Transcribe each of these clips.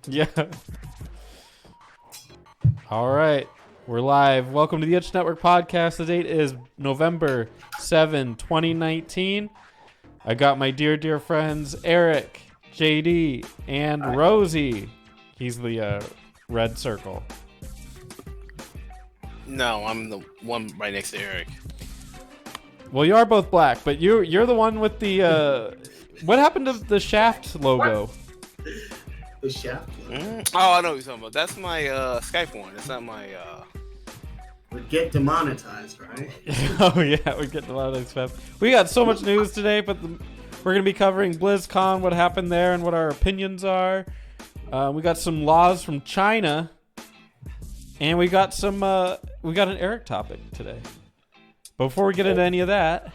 Yeah. All right. We're live. Welcome to the Itch Network podcast. The date is November 7, 2019. I got my dear friends Eric, JD, and Hi. Rosie. He's the red circle. No, I'm the one right next to Eric. Well, you are both black, but you're the one with the what happened to the Shaft logo? The Shaft. Oh, I know what you're talking about. That's my Skype one. It's not my. We get demonetized, right? Oh yeah, we're getting a lot of stuff. We got so much news today, but we're gonna be covering BlizzCon, what happened there, and what our opinions are. We got some laws from China, and we got some. We got an Eric topic today. But before we get into any of that,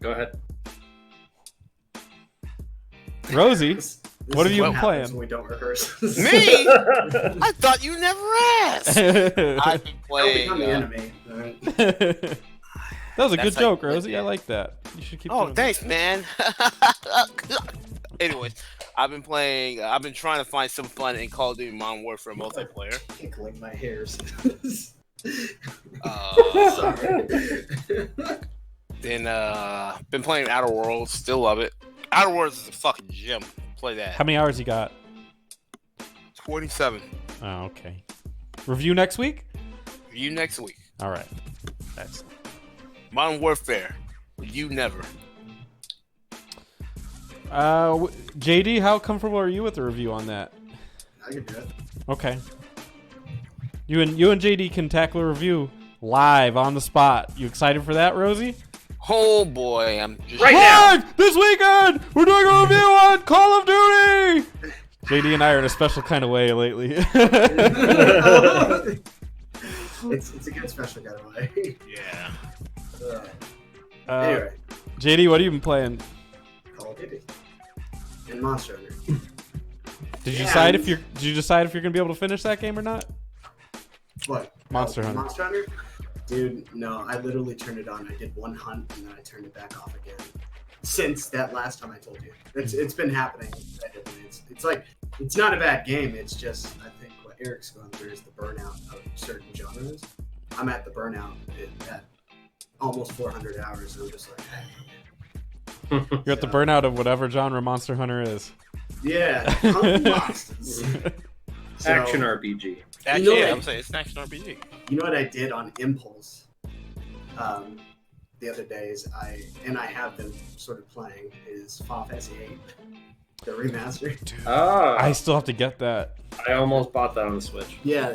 Go ahead. Rosie, This what have is you been happens playing? when we don't rehearse. Me? I thought you never asked. I've been Don't playing. become the enemy. Right? That was a That's good joke, like- Rosie. I like that. You should keep. Oh, doing thanks, man. Anyways, I've been playing. I've been trying to find some fun in Call of Duty Modern Warfare multiplayer. Tickling my hairs. Sorry. Sorry. Then been playing Outer Worlds. Still love it. Outer Worlds is a fucking gem. Play that. How many hours you got? 27. Oh, okay. Review next week? You next week. All right. Excellent. Modern Warfare. You never. JD, how comfortable are you with the review on that? I can do it. Okay. You and JD can tackle a review live on the spot. You excited for that, Rosie? Oh boy, I'm just Right now. Live this weekend, we're doing a review on Call of Duty. JD and I are in a special kind of way lately. It's a good special getaway. Yeah. Anyway, JD, what have you been playing? Call of Duty and Monster Hunter. Did you Yeah, decide I if you're gonna be able to finish that game or not? What? Monster Hunter. Monster Hunter? Dude, no, I literally turned it on. I did one hunt and then I turned it back off again. Since that last time I told you, it's been happening. It's like it's not a bad game. It's just I think what Eric's going through is the burnout of certain genres. I'm at the burnout at almost 400 hours. And I'm just like, You're at the burnout of whatever genre Monster Hunter is. yeah, hunting monsters. So, Action RPG. Actually, know yeah, what? I'm saying it's an action RPG. You know what I did on impulse the other days? I have been sort of playing is Final Fantasy 8, the remaster. I still have to get that. I almost bought that on the Switch. Yeah,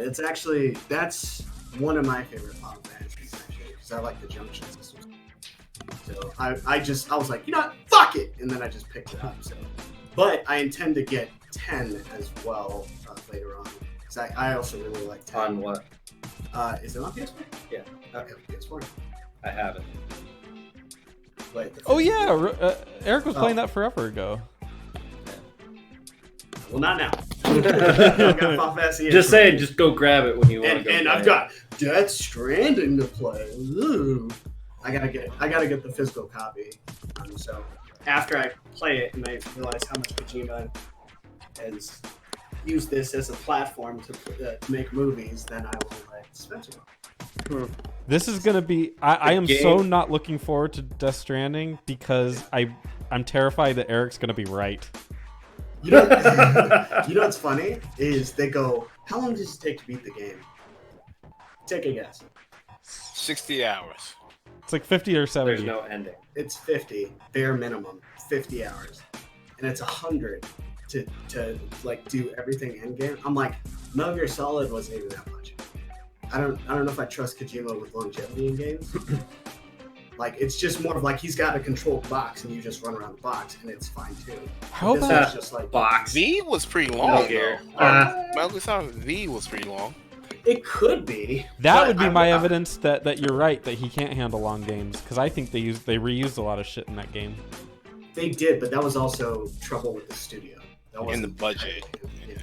that's one of my favorite Final Fantasies actually because I like the junction system. So I was like, you know what, fuck it, and then I just picked it up. So, but I intend to get 10 as well later on. Cause I also really like 10. On what? Is it on PS4? Yeah. Okay, PS4. I haven't. Wait, Oh yeah, Eric was playing that forever ago. Well, not now. I've got Final Fantasy 8. Just saying, just go grab it when you want to go. And play I've it. got Death Stranding to play. Ooh. I gotta get the physical copy. So after I play it and I realize how much Kojima has used this as a platform to make movies, then I will let Spencer go. This is gonna be. I am game- so not looking forward to Death Stranding because I'm terrified that Eric's gonna be right. You know, you know what's funny is they go, how long does it take to beat the game? Take a guess. 60 hours. It's like 50 or 70. There's no ending. It's 50 bare minimum, 50 hours, and it's 100 to like do everything in game. I'm like, Metal Gear Solid wasn't even that much. I don't know if I trust Kojima with longevity in games. Like it's just more of like he's got a controlled box and you just run around the box and it's fine too. How This about is just like Box. V was pretty long. Metal Gear. Metal Gear Solid V was pretty long. it could be. that but would be I- my I- evidence that you're right that he can't handle long games because I think they reused a lot of shit in that game. They did, but that was also trouble with the studio. That In the wasn't- budget. Yeah.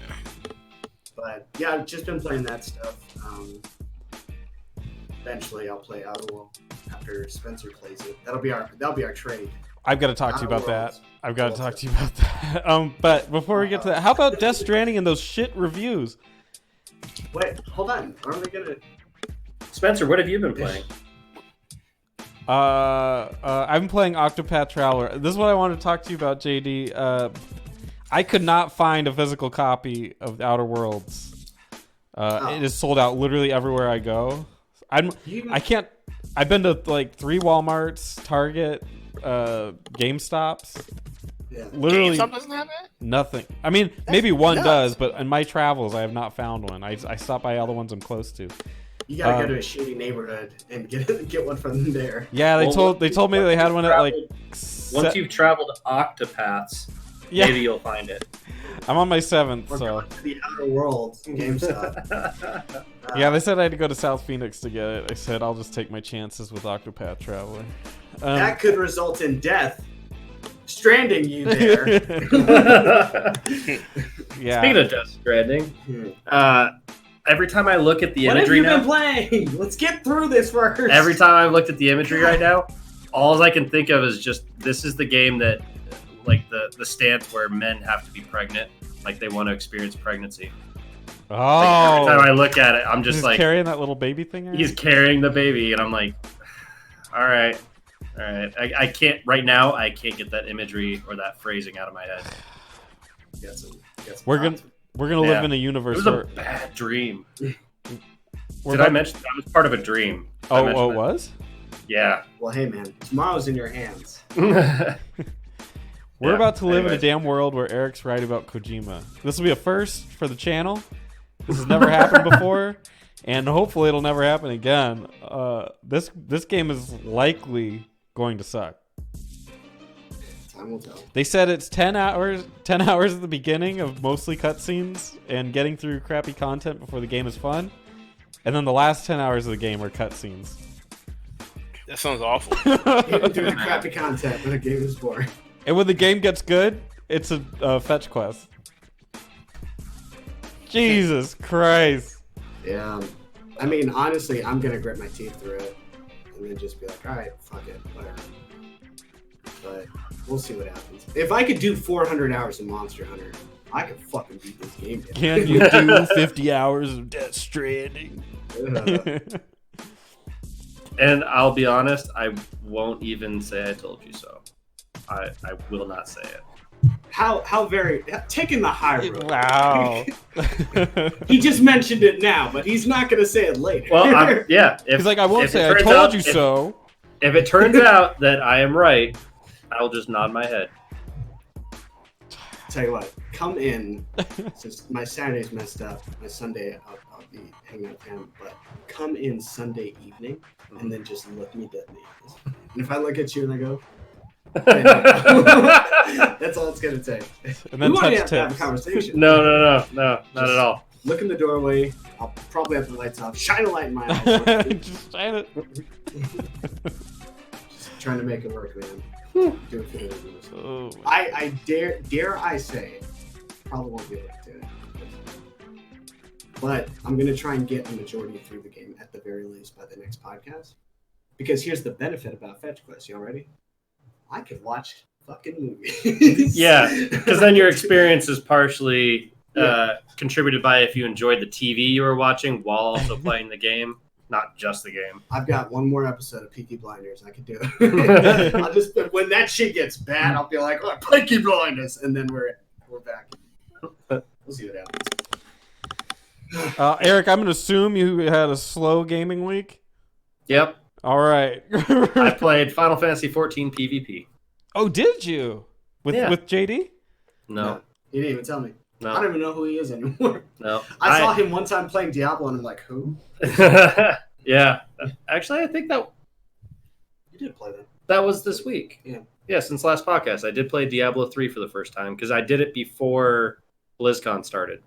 But yeah, I've just been playing that stuff. Eventually, I'll play Outer World after Spencer plays it. That'll be our trade. I've got to talk to you about that. Worlds. I've got to talk to you about that. But before we get to that, how about Death Stranding and those shit reviews? Wait, hold on. Aren't we gonna? Spencer, what have you been playing? I've been playing Octopath Traveler. This is what I wanted to talk to you about, JD. I could not find a physical copy of The Outer Worlds. It is sold out literally everywhere I go. I can't. I've been to like 3 Walmarts, Target, GameStops. Yeah. Literally GameStop doesn't have it? nothing. I mean, maybe one nuts. does, but in my travels, I have not found one. I stopped by all the ones I'm close to. You gotta go to a shady neighborhood and get one from there. Yeah, they Well, told me they had one at like. Once you've traveled Octopaths, Yeah. maybe you'll find it. I'm on my 7th, Or so going to the Outer Worlds GameStop. yeah, they said I had to go to South Phoenix to get it. I said I'll just take my chances with Octopath Traveler. That could result in death. Stranding you there. Yeah. Speaking of Death Stranding, every time I look at the What have imagery you now, been playing? Let's get through this first. every time I've looked at the imagery right now, all I can think of is just this is the game that, like the stance where men have to be pregnant, like they want to experience pregnancy. Oh, Like, every time I look at it, I'm just he's like, carrying that little baby thing. Around? he's carrying the baby, and I'm like, all right. I can't right now. I can't get that imagery or that phrasing out of my head. Got some We're gonna live Yeah. in a It universe was a where. bad dream. we're Did about- I mention that was part of a dream? I Oh, mentioned it that. was. Yeah. Well, hey man, tomorrow's in your hands. We're Yeah, about to live in a anyways. damn world where Eric's right about Kojima. This will be a first for the channel. This has never happened before, and hopefully it'll never happen again. This game is likely going to suck. Time will tell. They said it's 10 hours at the beginning of mostly cutscenes and getting through crappy content before the game is fun, and then the last 10 hours of the game are cutscenes. That sounds awful. Even doing the crappy content when the game is boring. And when the game gets good, it's a fetch quest. Jesus Christ. Yeah. I mean, honestly, I'm gonna grit my teeth through it and then just be like, all right, fuck it, whatever. But we'll see what happens. If I could do 400 hours of Monster Hunter, I could fucking beat this game. Can you do 50 hours of Death Stranding? And I'll be honest, I won't even say I told you so. I will not say it. How very taking the high road. Wow. He just mentioned it now, but he's not gonna say it later. Well, yeah. He's like, I won't if it say I turns told out- you if- so. If it turns out that I am right, I'll just nod my head. Tell you what, come in. Since my Saturday's messed up, my Sunday I'll be hanging out with him. But come in Sunday evening and then just look me dead in the eyes. And if I look at you and I go, that's all it's gonna take. And then we won't touch have to have a tips. conversation. No, not at all. Look in the doorway. I'll probably have the lights off. Shine a light in my eyes. Just trying to... Just trying to make it work, man. Do it for the business. Oh, I dare I say, probably won't be able to do it. But I'm gonna try and get a majority through the game at the very least by the next podcast. Because here's the benefit about Fetch Quest. Y'all ready? I could watch fucking movies. Yeah, because then your experience is partially contributed by if you enjoyed the TV you were watching while also playing the game, not just the game. I've got one more episode of Peaky Blinders. I could do it. I'll just when that shit gets bad, I'll be like, "Oh, Peaky Blinders," and then we're back. We'll see what happens. Eric, I'm going to assume you had a slow gaming week. Yep, All right. I played Final Fantasy 14 PvP. Oh, did you? With JD? No, He didn't even tell me. I don't no, even know who he is anymore. no. I saw him one time playing Diablo, and I'm like, who? Yeah, actually, I think You did play that. that was this week. Yeah. Since last podcast, I did play Diablo 3 for the first time because I did it before BlizzCon started.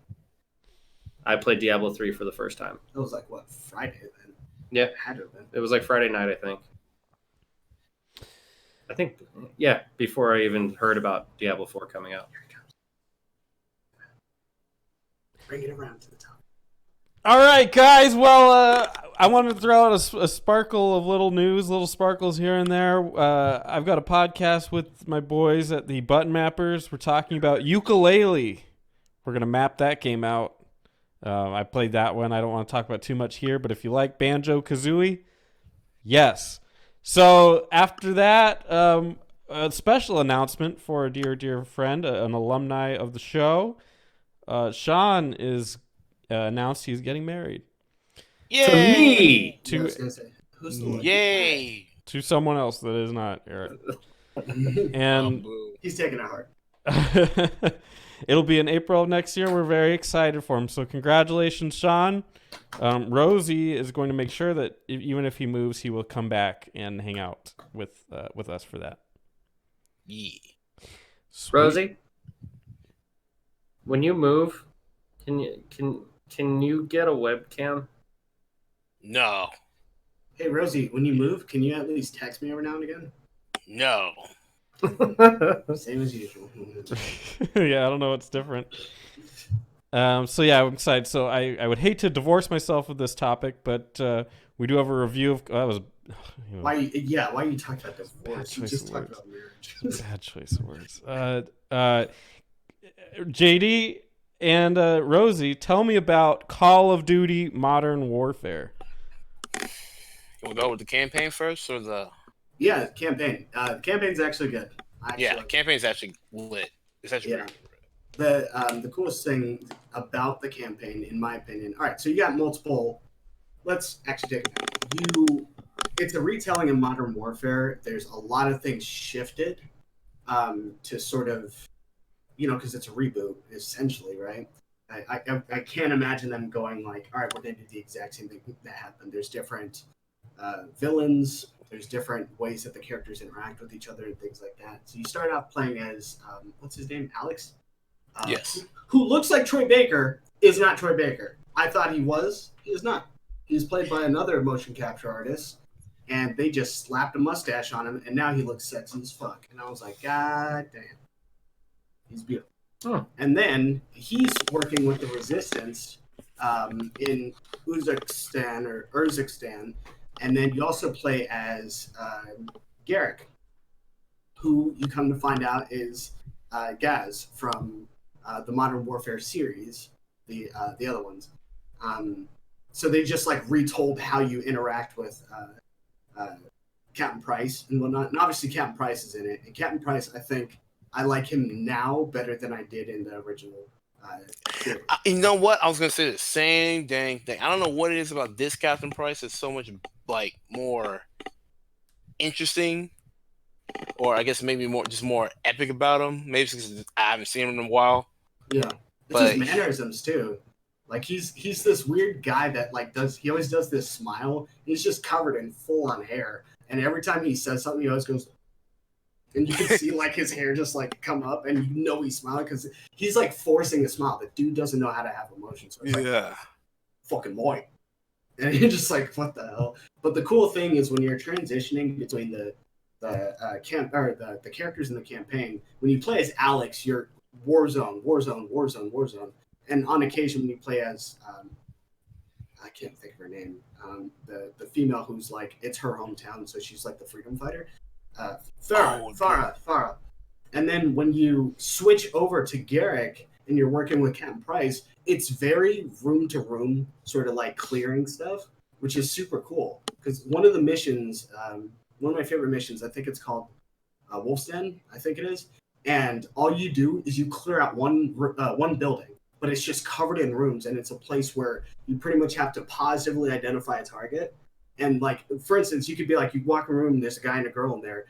I played Diablo 3 for the first time. It was like, what, Friday then? Yeah. Had to have been. It was like Friday night, I think, yeah, before I even heard about Diablo 4 coming out. Here it comes. Bring it around to the top. All right, guys. Well, I wanted to throw out a sparkle of little news, little sparkles here and there. I've got a podcast with my boys at the Button Mappers. We're talking about ukulele. We're going to map that game out. I played that one. I don't want to talk about too much here, but if you like Banjo-Kazooie, yes. So after that, a special announcement for a dear friend, an alumni of the show. Sean is announced he's getting married. Yay! To me. I was gonna say, who's the lucky Yay! To someone else that is not Eric. guy? And boo. He's taking it hard. it'll be in April of next year. We're very excited for him. So congratulations, Sean. Rosie is going to make sure that even if he moves, he will come back and hang out with us for that. Yeah. Sweet. Rosie, when you move, can you get a webcam? No. Hey Rosie, when you move, can you at least text me every now and again? No. Same as usual. Yeah, I don't know what's different. So yeah, I'm excited. So I would hate to divorce myself with this topic, but we do have a review of that was Why you talking about divorce? You choice just of talked words. about marriage. bad choice of words. JD and Rosie, tell me about Call of Duty Modern Warfare. We'll go with the campaign first, or the Yeah, campaign. The campaign's actually good. yeah, campaign's actually lit. It's actually Yeah. The coolest thing about the campaign, in my opinion. All right, so you got multiple. Let's actually take it back. It's a retelling of Modern Warfare. There's a lot of things shifted to sort of, because it's a reboot essentially, right? I can't imagine them going like, all right, we're going to do the exact same thing that happened. There's different villains. There's different ways that the characters interact with each other and things like that. So you start out playing as what's his name, Alex? Yes. Who looks like Troy Baker, is not Troy Baker. I thought he was. He is not. He's played by another motion capture artist, and they just slapped a mustache on him, and now he looks sexy as fuck. And I was like, God damn. He's beautiful. Huh. And then he's working with the Resistance in Urzikstan. And then you also play as Garrick, who you come to find out is Gaz from the Modern Warfare series, the other ones. So they just like retold how you interact with Captain Price and whatnot. And obviously Captain Price is in it. And Captain Price, I think I like him now better than I did in the original series. You know what? I was gonna say the same dang thing. I don't know what it is about this Captain Price that's so much like more interesting, or I guess maybe more epic about him. Maybe it's because I haven't seen him in a while. Yeah. It's But- his mannerisms too. Like he's this weird guy that like he always does this smile. He's just covered in full on hair. And every time he says something, he always goes, and you can see like his hair just like come up, and he's smiling because he's like forcing a smile. The dude doesn't know how to have emotions. So it's like, fucking boy. And you're just like, what the hell? But the cool thing is when you're transitioning between the characters in the campaign, when you play as Alex, you're Warzone. And on occasion, when you play as, I can't think of her name, the female who's like, it's her hometown, so she's like the freedom fighter, Farah. And then when you switch over to Garrick and you're working with Captain Price, it's very room-to-room sort of like clearing stuff, which is super cool. Because one of the missions, one of my favorite missions, I think it's called Wolf's Den, I think it is, and all you do is you clear out one building, but it's just covered in rooms, and it's a place where you pretty much have to positively identify a target. And like, for instance, you could be like, you walk in a room and there's a guy and a girl in there.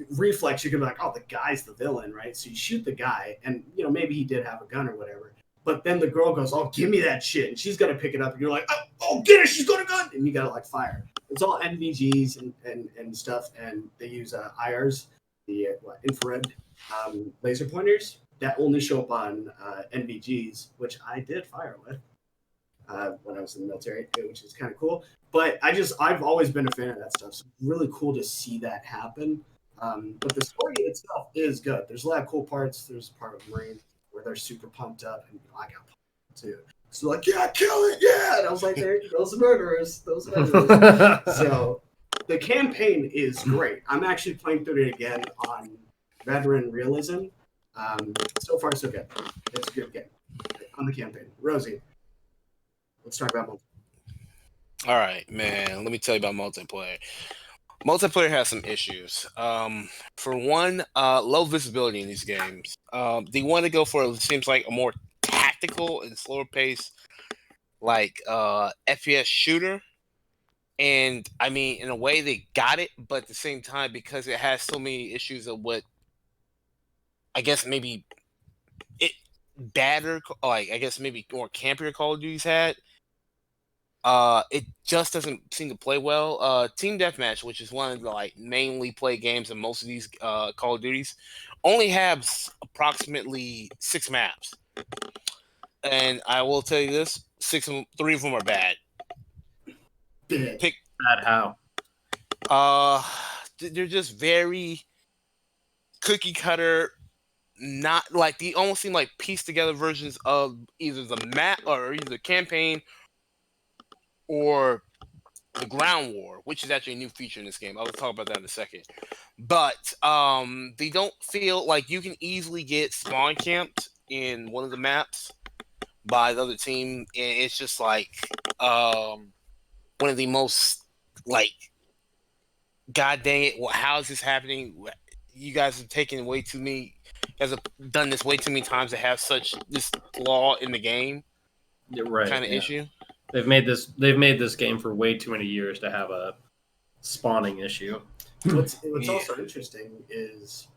Reflex, you could be like, oh, the guy's the villain, right? So you shoot the guy, and maybe he did have a gun or whatever. But then the girl goes, oh, give me that shit, and she's gonna pick it up, and you're like, oh, get it, she's got a gun, and you gotta like fire. It's all NVGs and stuff, and they use IRs, the infrared laser pointers that only show up on NVGs, which I did fire with when I was in the military, which is kind of cool. But I've always been a fan of that stuff. So it's really cool to see that happen. But the story itself is good. There's a lot of cool parts. There's a part of Marine where they're super pumped up, and I got pumped too. So like, yeah, kill it, yeah. And I was like, those murderers, those murderers. So the campaign is great. I'm actually playing through it again on Veteran Realism. So far, so good. It's a good game on the campaign. Rosie, let's talk about multiplayer. All right, man. Let me tell you about multiplayer. Multiplayer has some issues. For one, low visibility in these games. They want to go for it seems like a more tactical and slower pace, like FPS shooter. And I mean, in a way, they got it, but at the same time, because it has so many issues of what I guess maybe it badder, like I guess maybe more campier Call of Duty's had. It just doesn't seem to play well. Team Deathmatch, which is one of the like mainly play games in most of these Call of Duties, only has approximately 6 maps. And I will tell you this: 3 of them are bad. Pick Bad how? they're just very cookie cutter. Not like they almost seem like pieced together versions of either the map or either the campaign or the ground war, which is actually a new feature in this game. I'll talk about that in a second. But they don't feel like you can easily get spawn camped in one of the maps by the other team, and it's just like one of the most like, god dang it, how is this happening? You guys have taken way too many. You guys have done this way too many times to have such this flaw in the game, Right? Kind of issue. They've made this game for way too many years to have a spawning issue. What's also interesting is,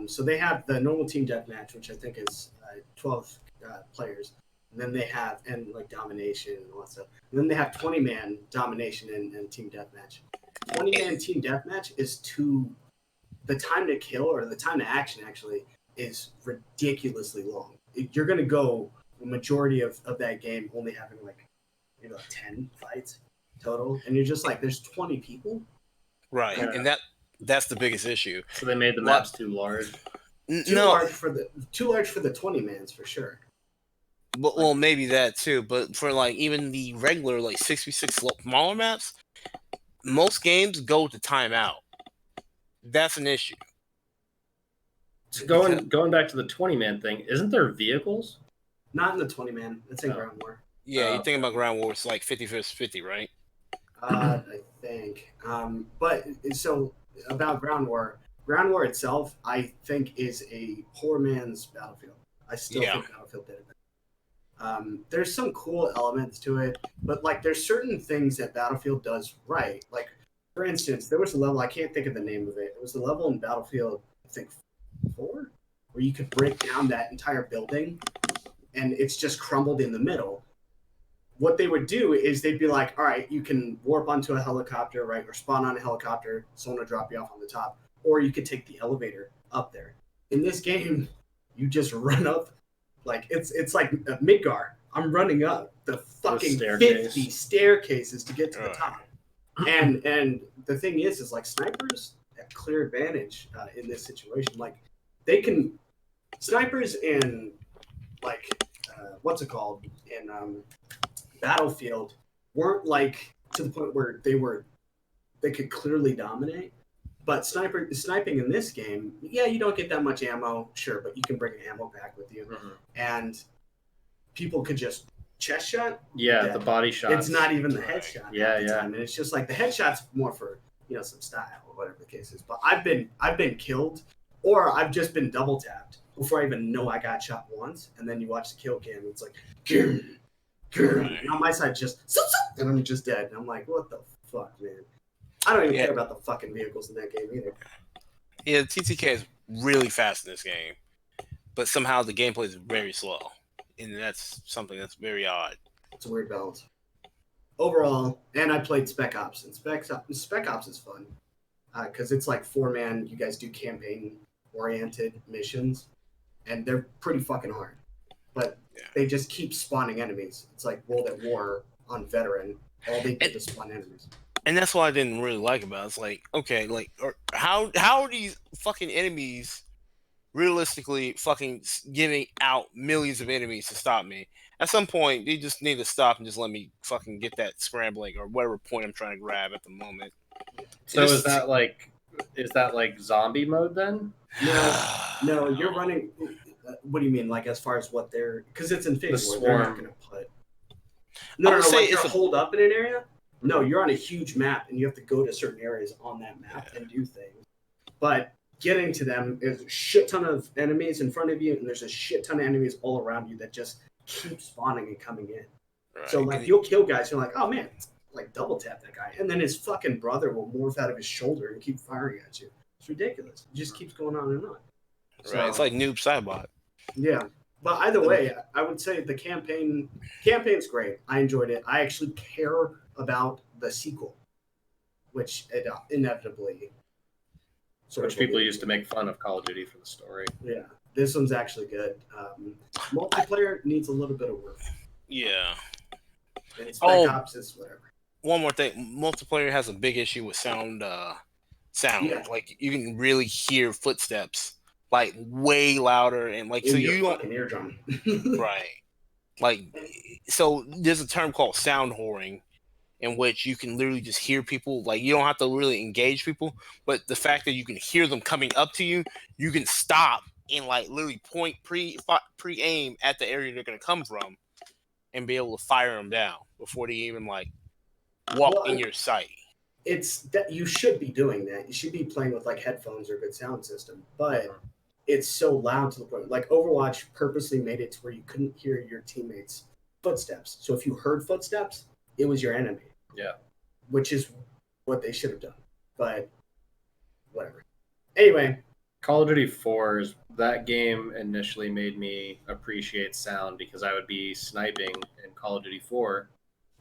so they have the normal team deathmatch, which I think is 12 players, and then they have and like domination and all that stuff. And then they have 20-man domination and team deathmatch. 20-man team deathmatch is the time to kill or the time to action actually is ridiculously long. You're gonna go the majority of that game only having like maybe like 10 fights total, and you're just like, there's 20 people. Right, Yeah. and that's the biggest issue. So they made the maps too large. Too large for the 20-mans for sure. But, well, maybe that too. But for like even the regular like 6v6 smaller maps, most games go to timeout. That's an issue. So going back to the 20-man thing, isn't there vehicles? Not in the 20-man. It's in Ground War. Yeah, you're thinking about Ground War. It's like 50 versus 50, right? I think. But so about Ground War itself, I think is a poor man's Battlefield. I still think Battlefield did it. There's some cool elements to it, but like there's certain things that Battlefield does right. Like for instance, there was a level, I can't think of the name of it. It was the level in Battlefield, I think 4, where you could break down that entire building and it's just crumbled in the middle. What they would do is they'd be like, all right, you can warp onto a helicopter, right? Or spawn on a helicopter, someone will drop you off on the top. Or you could take the elevator up there. In this game, you just run up, like, it's like a Midgar. I'm running up the fucking 50 staircases to get to the top. And the thing is like snipers have clear advantage in this situation. Like, they can, snipers in, like, what's it called? In Battlefield weren't like to the point where they could clearly dominate. But sniping in this game, yeah, you don't get that much ammo, sure, but you can bring an ammo pack with you, and people could just chest shot. Yeah, the body shot. It's not even the headshot. Yeah, time. And it's just like the headshot's more for some style or whatever the case is. But I've been killed, or I've just been double tapped before I even know I got shot once, and then you watch the kill cam, and it's like, and on my side just, and I'm just dead. And I'm like, what the fuck, man? I don't even care about the fucking vehicles in that game either. Yeah, TTK is really fast in this game, but somehow the gameplay is very slow, and that's something that's very odd. It's a weird balance. Overall, and I played Spec Ops, and Spec Ops is fun because it's like 4-man. You guys do campaign-oriented missions, and they're pretty fucking hard. But they just keep spawning enemies. It's like World at War on Veteran. All they do is spawn enemies. And that's what I didn't really like about it. It's like, okay, like, how are these fucking enemies realistically fucking giving out millions of enemies to stop me. At some point, they just need to stop and just let me fucking get that scrambling or whatever point I'm trying to grab at the moment. So is that like zombie mode then? No, you're running. What do you mean? Like as far as what they're because it's Infinity War, they're not going to put. No, like you're holed up in an area. No, you're on a huge map and you have to go to certain areas on that map and do things. But getting to them is a shit ton of enemies in front of you, and there's a shit ton of enemies all around you that just keep spawning and coming in. Right. So like you'll kill guys, you're like, oh man, like double tap that guy, and then his fucking brother will morph out of his shoulder and keep firing at you. It's ridiculous. It just keeps going on and on. Right, so, it's like Noob Saibot. Yeah, but either way, I would say the campaign's great. I enjoyed it. I actually care about the sequel, which inevitably. Which people used to make fun of Call of Duty for the story. Yeah, this one's actually good. Multiplayer needs a little bit of work. Yeah. And Spec Ops is whatever. One more thing, multiplayer has a big issue with sound. Yeah. Like you can really hear footsteps, like way louder, and like so you don't. Eardrum. Right. Like so, there's a term called sound whoring, in which you can literally just hear people. Like you don't have to really engage people, but the fact that you can hear them coming up to you, you can stop and like literally point pre-aim at the area they're gonna come from, and be able to fire them down before they even like walk in your sight. It's that you should be doing that. You should be playing with like headphones or a good sound system, but it's so loud to the point. Like Overwatch purposely made it to where you couldn't hear your teammates' footsteps. So if you heard footsteps, it was your enemy. Yeah. Which is what they should have done. But whatever. Anyway. Call of Duty 4, that game initially made me appreciate sound because I would be sniping in Call of Duty 4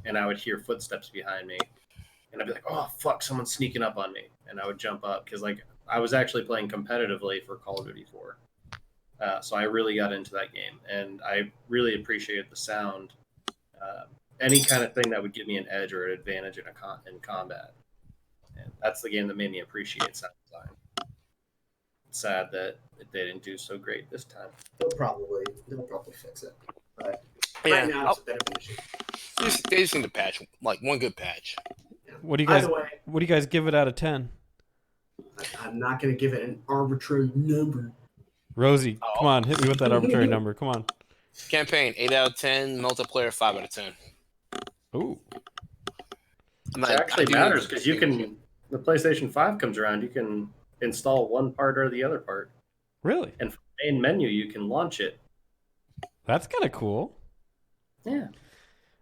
and I would hear footsteps behind me. And I'd be like, oh, fuck, someone's sneaking up on me. And I would jump up because like I was actually playing competitively for Call of Duty 4. So I really got into that game. And I really appreciated the sound. Any kind of thing that would give me an edge or an advantage in combat. And that's the game that made me appreciate sound design. It's sad that they didn't do so great this time. They'll probably fix it. But right now it's a bit of an issue. They just need to patch, like one good patch. Yeah. What do you guys give it out of 10? I'm not going to give it an arbitrary number. Rosie, come on, hit me with that arbitrary number. Come on. Campaign 8 out of 10, multiplayer 5 out of 10. Ooh. It actually matters because you can. The PlayStation 5 comes around, you can install one part or the other part. Really? And from the main menu, you can launch it. That's kind of cool. Yeah.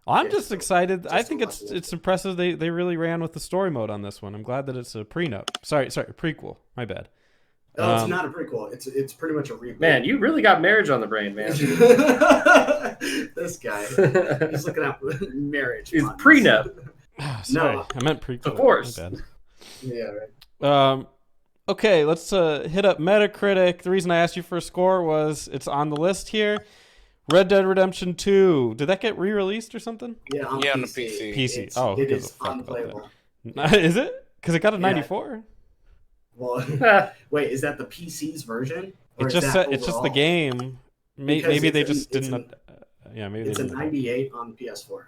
I'm just excited. I think it's impressive they really ran with the story mode on this one. I'm glad that it's a prenup. Sorry, prequel. My bad. No, it's not a prequel. It's pretty much a reboot. Man, you really got marriage on the brain, man. This guy, he's looking out for marriage. He's prenup. Sorry, No, I meant prequel. Divorce. My bad. Yeah, right. Okay, let's hit up Metacritic. The reason I asked you for a score was it's on the list here. Red Dead Redemption 2. Did that get re-released or something? Yeah, on the PC. PC. It is unplayable. Is it? Because it got a 94. Well, wait, is that the PC's version? It just said it's just the game. Maybe they just didn't. Yeah, maybe it's a 98 on PS4.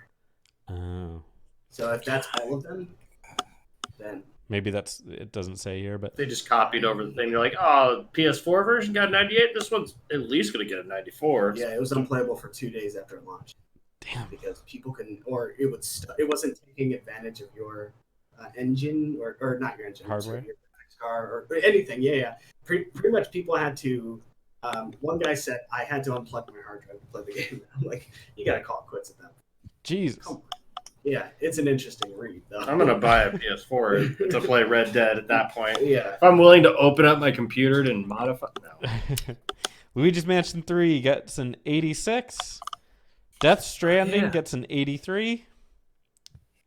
Oh. So if that's all of them, then maybe it doesn't say here, but they just copied over the thing. You're like, oh, PS4 version got 98. This one's at least gonna get a 94. Yeah, it was unplayable for 2 days after it launched. Damn. Because people it wasn't taking advantage of your engine or not your engine, hardware, your car or anything. Yeah. Pretty much people had to. One guy said I had to unplug my hard drive to play the game. I'm like, you gotta call it quits at that. Jesus. Come on. Yeah, it's an interesting read, though. I'm going to buy a PS4 to play Red Dead at that point. Yeah. If I'm willing to open up my computer and modify... No. Luigi's Mansion 3 gets an 86. Death Stranding gets an 83.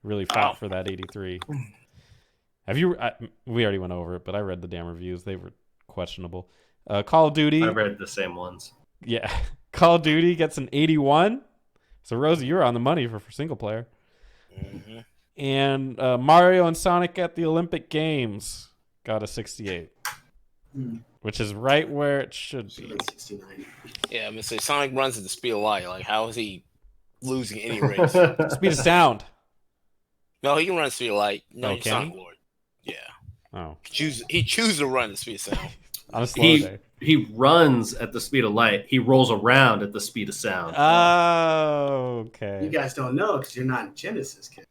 Really fought for that 83. Have you... we already went over it, but I read the damn reviews. They were questionable. Call of Duty... I read the same ones. Yeah. Call of Duty gets an 81. So, Rosie, you're on the money for single player. Mm-hmm. And Mario and Sonic at the Olympic Games got a 68. which is right where it should Should be. have been 69. Yeah, I'm gonna say Sonic runs at the speed of light. Like, how is he losing any race? Speed of sound. No, he can run at the speed of light. No, Oh, you're can Sonic he? Lord. Yeah, Oh, he chooses to run at the speed of sound. on a slow day. He runs at the speed of light. He rolls around at the speed of sound. Oh, You okay. guys don't know because you're not in Genesis, kids.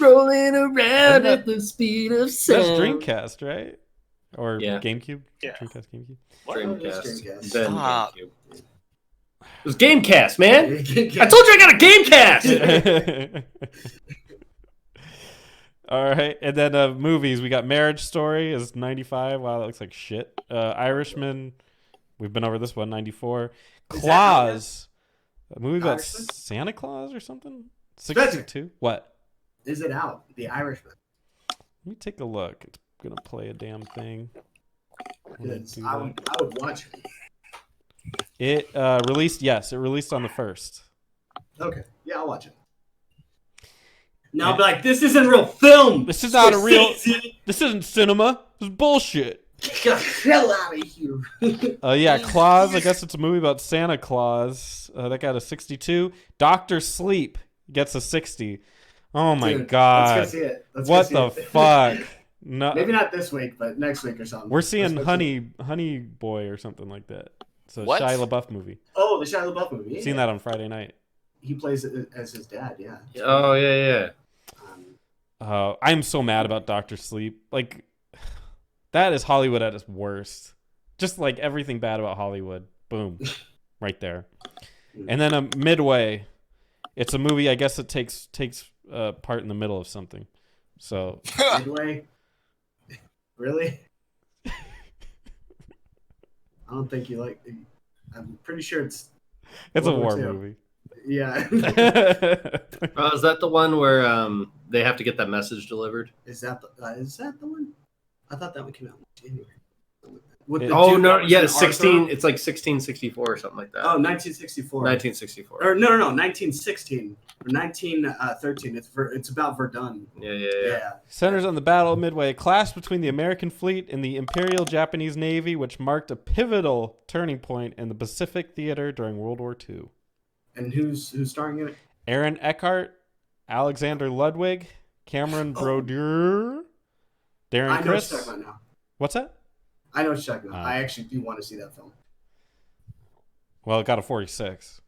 Rolling around at the speed of That's sound. Dreamcast, right? Or Yeah. GameCube? Yeah. Dreamcast, GameCube. Dreamcast. Then Stop. GameCube. It was Gamecast, man. I I told you I got a Gamecast. All right, and then movies. We got Marriage Story is 95. Wow, that looks like shit. Irishman, we've been over this one. 94. Is that Claus, a movie about Irishman? Santa Claus or something. Spencer. 62. What? Is it out? The Irishman. Let me take a look. It's gonna play a damn thing. When I Because do I that. would watch it. It released. Yes, it released on the 1st. Okay. Yeah, I'll watch it. Now I'll be like, this isn't real film. This is not a real. Scorsese. This isn't cinema. This is bullshit. Get the hell out of here. Yeah, Claus. I guess it's a movie about Santa Claus. That got a 62. Doctor Sleep gets a 60. Oh my Dude, god! Let's go see it. Let's What go the see it. fuck? No, Maybe not this week, but next week or something. we're seeing Let's go see Honey Boy or something like that. It's a What? Shia LaBeouf movie. it. Oh, the Shia LaBeouf movie. Yeah. Seen that on Friday night. He plays it as his dad. Yeah. Oh yeah. I'm so mad about Doctor Sleep. Like, that is Hollywood at its worst. Just like everything bad about Hollywood. Boom, right there. And then Midway. It's a movie. I guess it takes part in the middle of something. So Midway. Really? I don't think you like. I'm pretty sure it's. it's a World War war II. movie. Yeah. Is that the one where they have to get that message delivered? Is that the one? I thought that one came out in January. With It- the Oh dude no, that was yeah, in it's 16. Arthur? It's like 1664 or something like that. Oh, 1964. 1964. Or no, 1916 or 1913. It's about Verdun. Yeah. Yeah. Centers on the Battle of Midway, a clash between the American fleet and the Imperial Japanese Navy, which marked a pivotal turning point in the Pacific theater during World War II. And who's starring in it? Aaron Eckhart, Alexander Ludwig, Cameron Brodeur, Darren I know what Criss. you're talking about now. What's that? I know what you're talking about. Oh. I actually do want to see that film. Well, it got a 46.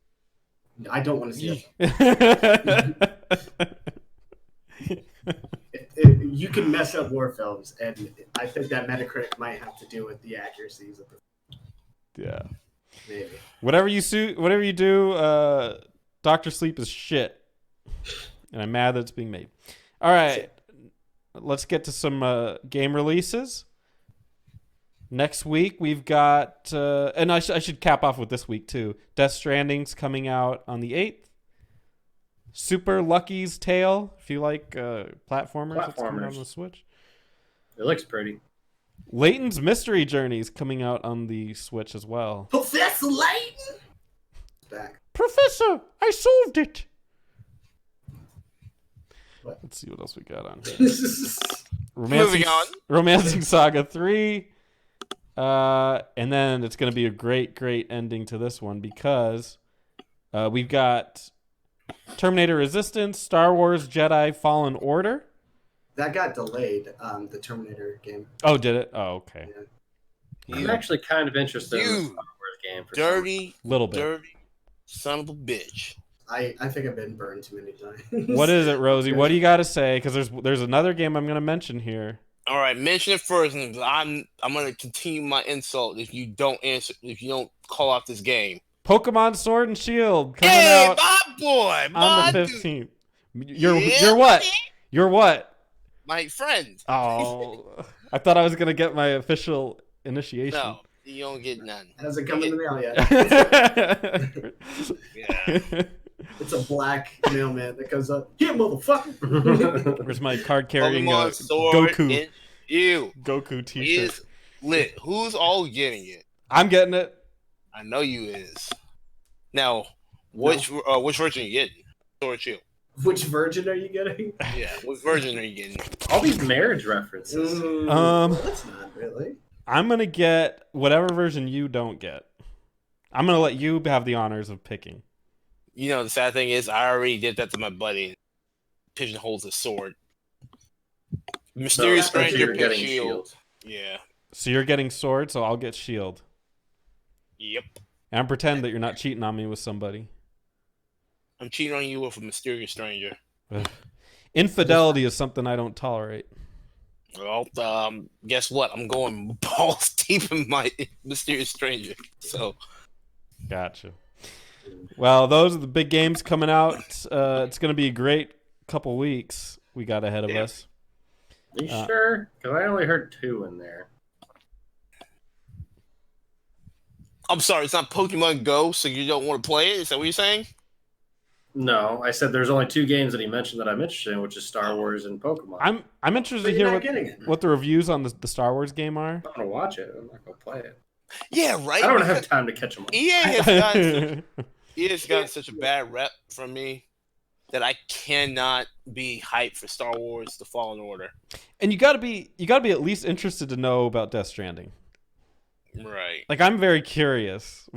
I don't want to see it. You can mess up war films, and I think that Metacritic might have to do with the accuracies of the Yeah. maybe. Whatever you do, Doctor Sleep is shit, and I'm mad that it's being made. All right, let's get to some game releases. Next week we've got, and I should cap off with this week too. Death Stranding's coming out on the 8th. Super Lucky's Tale, if you like platformers, it's coming out on the Switch. It looks pretty. Layton's Mystery Journey's coming out on the Switch as well. Professor Layton. Back. Professor, I solved it. What? Let's see what else we got on here. Moving on. Romancing Saga 3. And then it's going to be a great ending to this one because we've got Terminator Resistance, Star Wars Jedi Fallen Order. That got delayed. The Terminator game. Oh, did it? Oh, okay. I'm actually kind of interested in the You Star Wars game. For Dirty, Little bit. dirty son of a bitch. I think I've been burned too many times. What is it, Rosie? What do you got to say? Because there's another game I'm going to mention here. All right, mention it first, and I'm gonna continue my insult if you don't answer, if you don't call out this game. Pokemon Sword and Shield coming Hey, out my boy, on my the dude, 15th. You're Yeah, what? man. You're what? my friend. Oh, I thought I was going to get my official initiation. No, you don't get none. Hasn't come in the mail yet. Yeah. It's a black mailman that goes up. Here, motherfucker. Where's my card carrying Pokemon Sword Goku and Ew, Goku t-shirt? is lit. Who's all getting it? I'm getting it. I know you is. Now, which version you getting? Sword or Shield? Which virgin are you getting? Yeah, what version are you getting? All these marriage references. That's not really. I'm gonna get whatever version you don't get. I'm gonna let you have the honors of picking. You know, the sad thing is, I already did that to my buddy. Pigeonholes a sword. Mysterious So Stranger you're picked getting shield. shield. Yeah. So you're getting sword, so I'll get shield. Yep. And pretend that you're not cheating on me with somebody. I'm cheating on you with a mysterious stranger. Ugh. Infidelity is something I don't tolerate. Well, guess what? I'm going balls deep in my mysterious stranger. So, Gotcha. Well, those are the big games coming out. It's going to be a great couple weeks we got ahead of us. Are you sure? Because I only heard 2 in there. I'm sorry, it's not Pokemon Go, so you don't want to play it? Is that what you're saying? No, I said there's only 2 games that he mentioned that I'm interested in, which is Star Wars and Pokemon. I'm interested But to you're hear not getting it. what the reviews on the Star Wars game are. I'm not gonna watch it. I'm not gonna play it. Yeah, right. I don't have time to catch them all. EA has gotten such a bad rep from me that I cannot be hyped for Star Wars: The Fallen Order. And you gotta be at least interested to know about Death Stranding. Right. Like, I'm very curious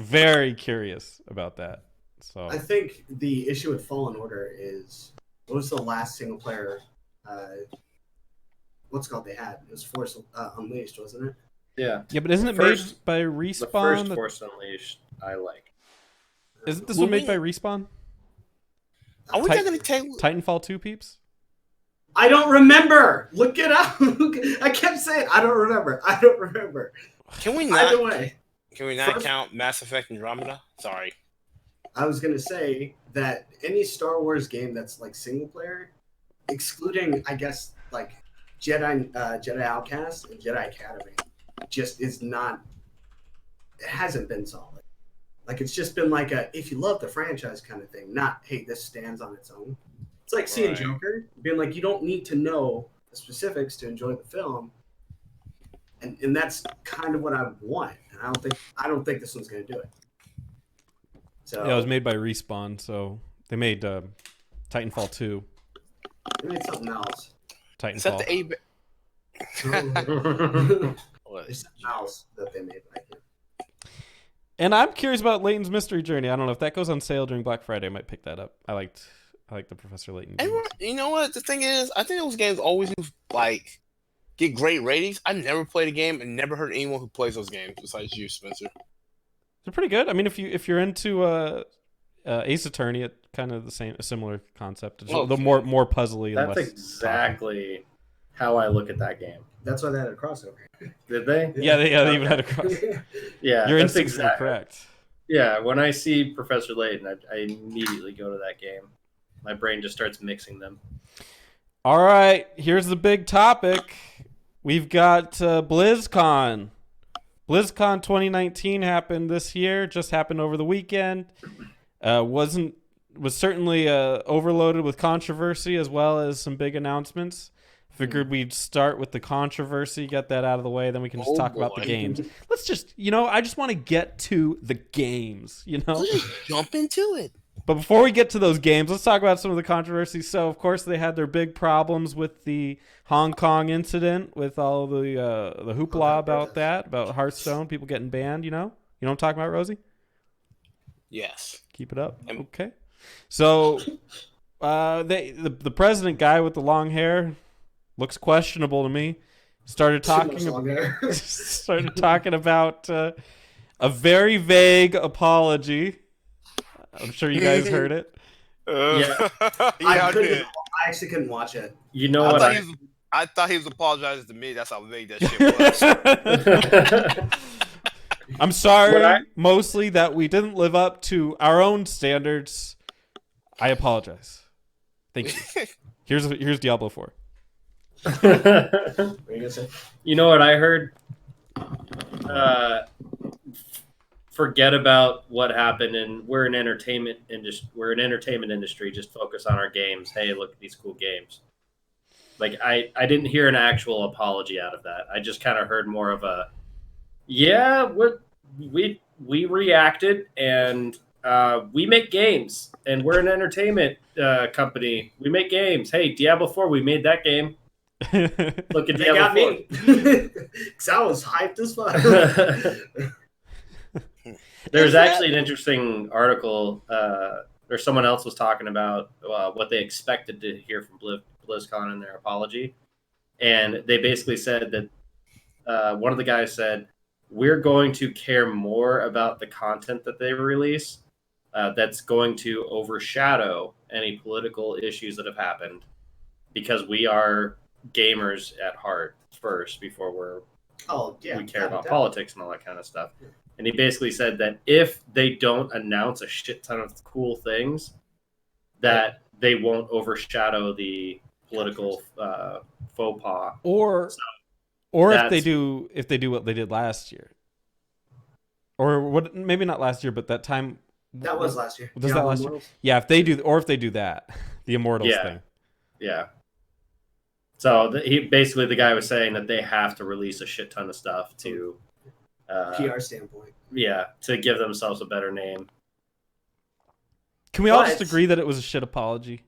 about that. So I think the issue with Fallen Order is, what was the last single player? What's it called? They had it was Force Unleashed, wasn't it? Yeah. yeah, but isn't it First- made by The Respawn? first Force Unleashed, I like. Isn't this one made by Respawn? Are we Tit- not going to take? Titanfall 2 peeps? I don't remember. Look it up. I kept saying I don't remember. I don't remember. Can we Either not? way, Can we not First- count Mass Effect Andromeda? Sorry. I was gonna say that any Star Wars game that's like single player, excluding I guess like Jedi Outcast and Jedi Academy, just is not. It hasn't been solid. Like it's just been like a if you love the franchise kind of thing, not hey this stands on its own. It's like seeing Right. Joker, being like you don't need to know the specifics to enjoy the film, and that's kind of what I want. And I don't think this one's gonna do it. So Yeah, it was made by Respawn, so they made Titanfall 2. they made something else. Is that Titanfall. the A? What? There's something else that they made. But I can't. And I'm curious about Layton's Mystery Journey. I don't know if that goes on sale during Black Friday. I might pick that up. I like the Professor Layton games. Everyone, you know what? The thing is, I think those games always like get great ratings. I never played a game and never heard anyone who plays those games besides you, Spencer. They're pretty good. I mean, if you're into Ace Attorney, it's kind of a similar concept. It's a little more puzzly. And That's less exactly how I look at that game. That's why they had a crossover. Did they? Yeah, they even had a cross. Yeah, Your that's instincts were correct. Yeah, when I see Professor Layton, I immediately go to that game. My brain just starts mixing them. All right, here's the big topic. We've got BlizzCon. BlizzCon 2019 happened this year. Just happened over the weekend. Was certainly overloaded with controversy as well as some big announcements. Figured we'd start with the controversy, get that out of the way, then we can just talk about the games. Let's just, I just want to get to the games, Let's just jump into it. But before we get to those games, let's talk about some of the controversy. So, of course, they had their big problems with the Hong Kong incident, with all the hoopla about that, about Hearthstone, people getting banned, You know what I'm talking about, Rosie? Yes. Keep it up. Okay. So, the president guy with the long hair looks questionable to me. Started talking about a very vague apology. I'm sure you guys hered it. I actually couldn't watch it. You know what? I thought he was apologizing to me. That's how vague that shit was. I'm sorry, mostly that we didn't live up to our own standards. I apologize. Thank you. Here's Diablo 4. What are you gonna say? You know what I heard? Forget about what happened, and we're an entertainment industry. Just focus on our games. Hey, look at these cool games. Like I didn't hear an actual apology out of that. I just kind of heard more of a, yeah, we reacted, and We make games, and we're an entertainment company. We make games. Hey, Diablo 4, we made that game. Look at They Diablo got 4. me. Because I was hyped as fuck. There's actually an interesting article, or someone else was talking about what they expected to hear from BlizzCon in their apology. And they basically said that one of the guys said, we're going to care more about the content that they release that's going to overshadow any political issues that have happened, because we are gamers at heart first before we care about politics and all that kind of stuff. And he basically said that if they don't announce a shit ton of cool things, that they won't overshadow the political faux pas. Or if they do what they did last year, or what? Maybe not last year, but that time. That was last year. Was that last year? Yeah, if they do that, the Immortals thing. Yeah. So the guy was saying that they have to release a shit ton of stuff to PR standpoint. Yeah, to give themselves a better name. Can we all just agree that it was a shit apology?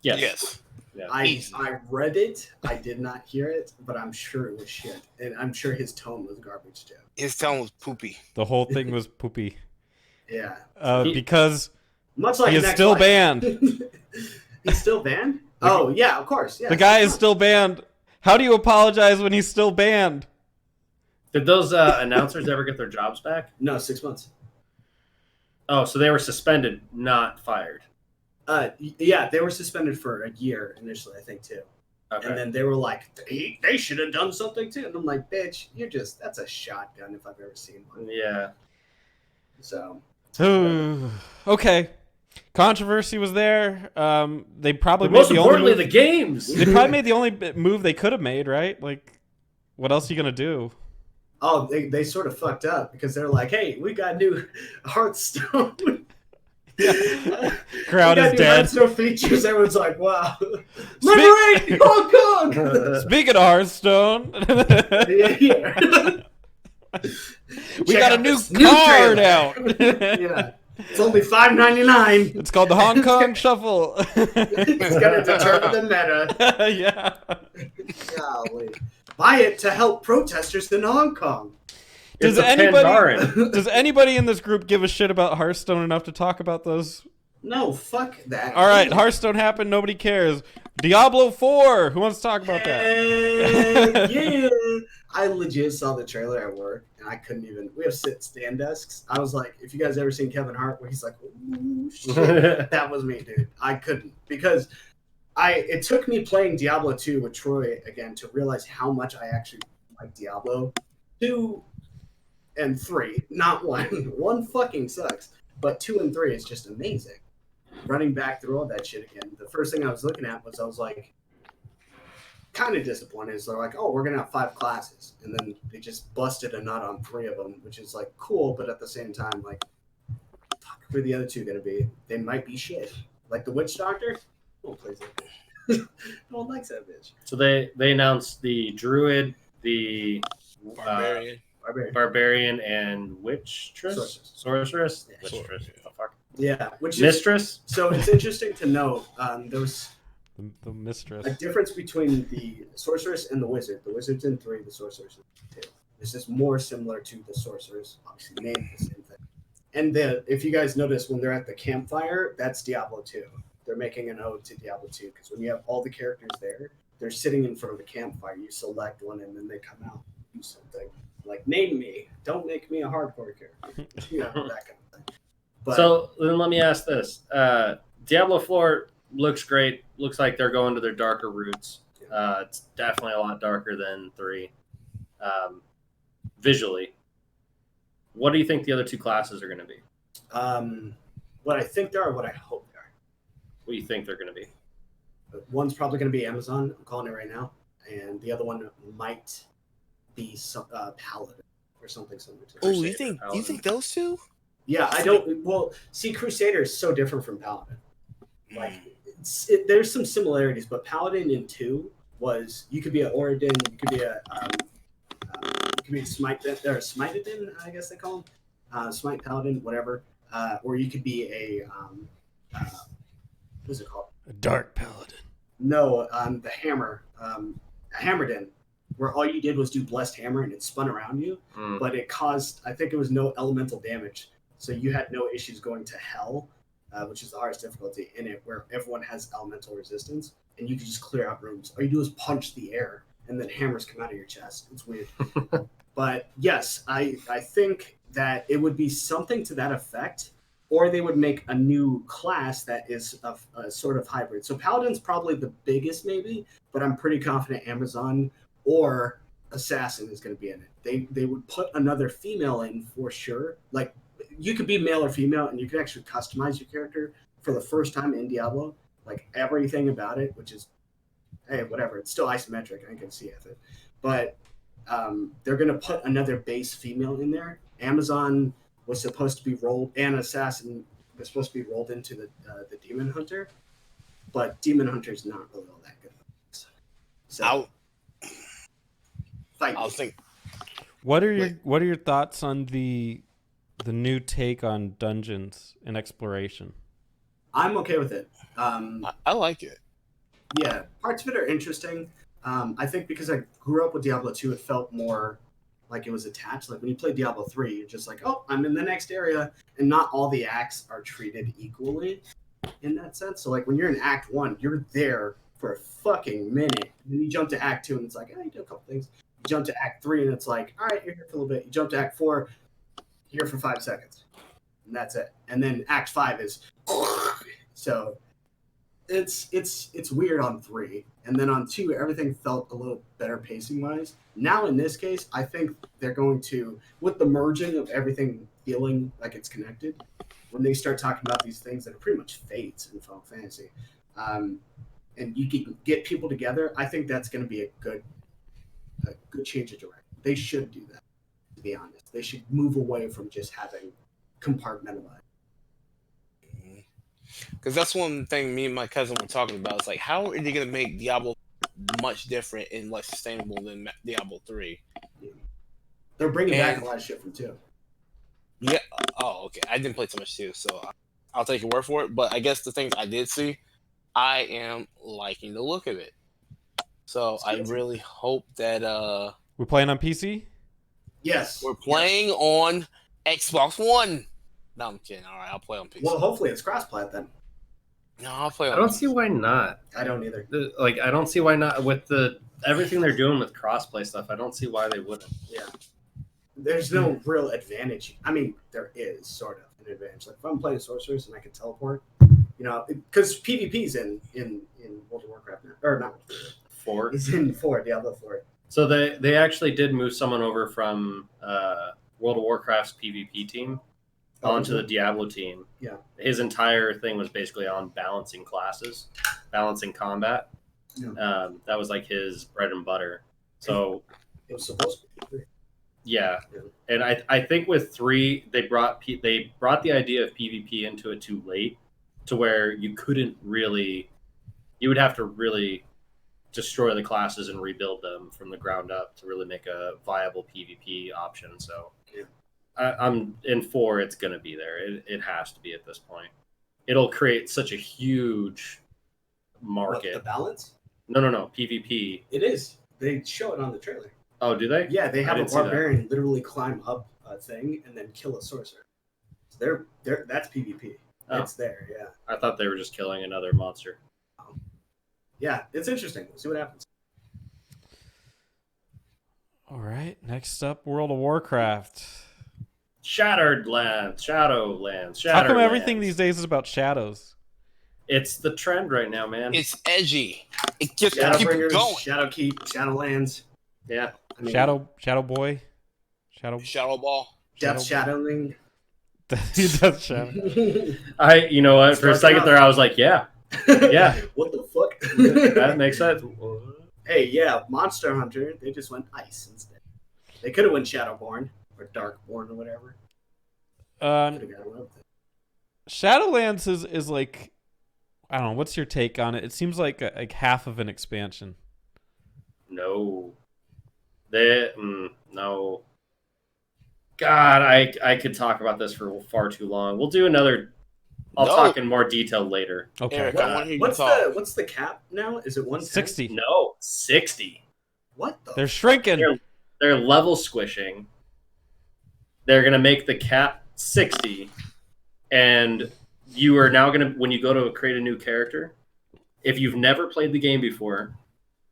Yes. Yeah. I read it. I did not hear it, but I'm sure it was shit, and I'm sure his tone was garbage too. His tone was poopy. The whole thing was poopy. Yeah. Because much like he is still banned. He's still banned? Oh, yeah, of course. Yeah. The guy is still banned. How do you apologize when he's still banned? Did those announcers ever get their jobs back? No, 6 months. Oh, so they were suspended, not fired. Yeah, they were suspended for a year initially, I think, too. Okay. And then they were like, they should have done something, too. And I'm like, bitch, that's a shotgun if I've ever seen one. Yeah. So. Okay. Controversy was there. They probably but most importantly, the games. They probably made the only move they could have made, right? Like, what else are you gonna do? Oh, they sort of fucked up because they're like, hey, we got new Hearthstone. Yeah. Crowd is dead. Hearthstone features. Everyone's like, wow. Liberate Hong Kong. Speaking of Hearthstone. Yeah. We got a new card out. Yeah. It's only $5.99. It's called the Hong Kong Shuffle. It's gonna determine the meta. Yeah. Golly. Buy it to help protesters in Hong Kong. Does anybody in this group give a shit about Hearthstone enough to talk about those? No, fuck that. All right, Hearthstone happened. Nobody cares. Diablo 4. Who wants to talk about that? Yeah. I legit saw the trailer at work, and I couldn't even. We have stand desks. I was like, if you guys ever seen Kevin Hart, where he's like, ooh, shit. That was me, dude. I couldn't because it took me playing Diablo 2 with Troy again to realize how much I actually like Diablo 2 and 3, not 1. 1 fucking sucks, but 2 and 3 is just amazing. Running back through all that shit again, the first thing I was looking at was I was like, kind of disappointed. So they're like, oh, we're gonna have 5 classes, and then they just busted a nut on 3 of them, which is like cool, but at the same time, like, fuck, who are the other 2 gonna be? They might be shit. Like the Witch Doctor. No one plays that bitch. No one likes that bitch. So they announced the Druid, the Barbarian, and Witchtress? Sorceress? Yeah. Witchtress. What the fuck? Yeah, which is Mistress? So it's interesting to note there was the Mistress. a difference between the Sorceress and the Wizard. The Wizard's in 3, the Sorceress in 2. This is more similar to the Sorceress, obviously named the same thing. And if you guys notice, when they're at the campfire, that's Diablo 2. They're making an ode to Diablo 2 because when you have all the characters there, they're sitting in front of a campfire. You select one, and then they come out and do something. Like, name me. Don't make me a hardcore character. You know, that kind of thing. But, so then let me ask this. Diablo 4 looks great. Looks like they're going to their darker roots. It's definitely a lot darker than 3. Visually. What do you think the other 2 classes are going to be? What I think they are, what I hope they are. What do you think they're going to be? One's probably going to be Amazon. I'm calling it right now. And the other one might be some Paladin or something similar to. Oh, you think those 2? Yeah, I don't. Well, see, Crusader is so different from Paladin. Like, there's some similarities, but Paladin in 2 was you could be an Oradin, you could be a Smitedin, I guess they call him, Smite Paladin, whatever. or you could be a what's it called? A dark paladin. No, the hammer, a hammerdin, where all you did was do blessed hammer and it spun around you, but it caused, I think it was no elemental damage, so you had no issues going to hell, which is the hardest difficulty in it, where everyone has elemental resistance, and you can just clear out rooms. All you do is punch the air, and then hammers come out of your chest. It's weird. But yes, I think that it would be something to that effect, or they would make a new class that is a sort of hybrid. So Paladin's probably the biggest maybe, but I'm pretty confident Amazon or Assassin is going to be in it. They would put another female in for sure. Like, you could be male or female, and you can actually customize your character for the first time in Diablo. Like, everything about it, which is, hey, whatever. It's still isometric. I can see it. But they're going to put another base female in there. Amazon was supposed to be rolled, and Assassin was supposed to be rolled into the Demon Hunter, but Demon Hunter's not really all that good. So, I was thinking. What are your thoughts on the new take on dungeons and exploration? I'm okay with it. I like it. Yeah, parts of it are interesting. I think because I grew up with Diablo 2, it felt more like it was attached. Like when you play Diablo 3, you're just like, oh, I'm in the next area. And not all the acts are treated equally in that sense. So like when you're in Act 1, you're there for a fucking minute. And then you jump to Act 2 and it's like, oh, you do a couple things. You jump to Act 3 and it's like, all right, you're here for a little bit. You jump to Act 4, you're here for 5 seconds. And that's it. And then Act 5 is so it's weird on 3. And then on 2, everything felt a little better pacing wise. Now in this case, I think they're going to, with the merging of everything feeling like it's connected, when they start talking about these things that are pretty much fates in Final Fantasy, and you can get people together, I think that's going to be a good change of direction. They should do that, to be honest. They should move away from just having compartmentalized. Because that's one thing me and my cousin were talking about. It's like, how are they going to make Diablo much different and less sustainable than Diablo 3? Yeah. They're bringing back a lot of shit from 2. Yeah. Oh, okay. I didn't play too much 2, so I'll take your word for it. But I guess the things I did see, I am liking the look of it. So I really hope that we're playing on PC? Yes. We're playing on Xbox One. No, I'm kidding. All right, I'll play on PC. Well, hopefully it's cross-plat then. No, I'll play on I don't PC. see why not. I don't either. I don't see why not with everything they're doing with crossplay stuff. I don't see why they wouldn't. Yeah. There's no real advantage. I mean, there is sort of an advantage. Like if I'm playing Sorcerers and I can teleport, because PvP's in World of Warcraft now, or not 4. It's in 4, Diablo 4. So they actually did move someone over from World of Warcraft's PvP team onto the Diablo team. Yeah. His entire thing was basically on balancing classes, balancing combat. Yeah. That was like his bread and butter. So It was supposed to be 3. yeah. Yeah. And I think with 3 they brought the idea of PvP into it too late, to where you would have to really destroy the classes and rebuild them from the ground up to really make a viable PvP option. So yeah. I'm in 4. It's going to be there. It has to be at this point. It'll create such a huge market. What, the balance? No. PvP. It is. They show it on the trailer. Oh, do they? Yeah, they have a didn't see that. barbarian literally climb up a thing and then kill a sorcerer. So that's PvP. Oh. It's there, yeah. I thought they were just killing another monster. Yeah, it's interesting. We'll see what happens. All right. Next up, World of Warcraft. Shadowlands. How come everything these days is about shadows? It's the trend right now, man. It's edgy. It just keeps Shadowbringers, going. Shadowkeep, Shadowlands. Yeah. I mean, Shadow Boy. Shadow Ball. Death Shadowing. Death Shadow. You know what? For a second there, I was like, yeah. Yeah. What the fuck? That makes sense. Hey, yeah, Monster Hunter. They just went ice instead. They could have went Shadowborn or Darkborn or whatever. Could have got away with it. Shadowlands is like, I don't know. What's your take on it? It seems like half of an expansion. No. No. God, I could talk about this for far too long. We'll do another. I'll No. talk in more detail later. Okay. Eric, I want to hear you talk. What's the cap now? Is it 110? 60. No, 60. What the? They're shrinking. They're level squishing. They're gonna make the cap 60, and you are now gonna, when you go to create a new character, if you've never played the game before,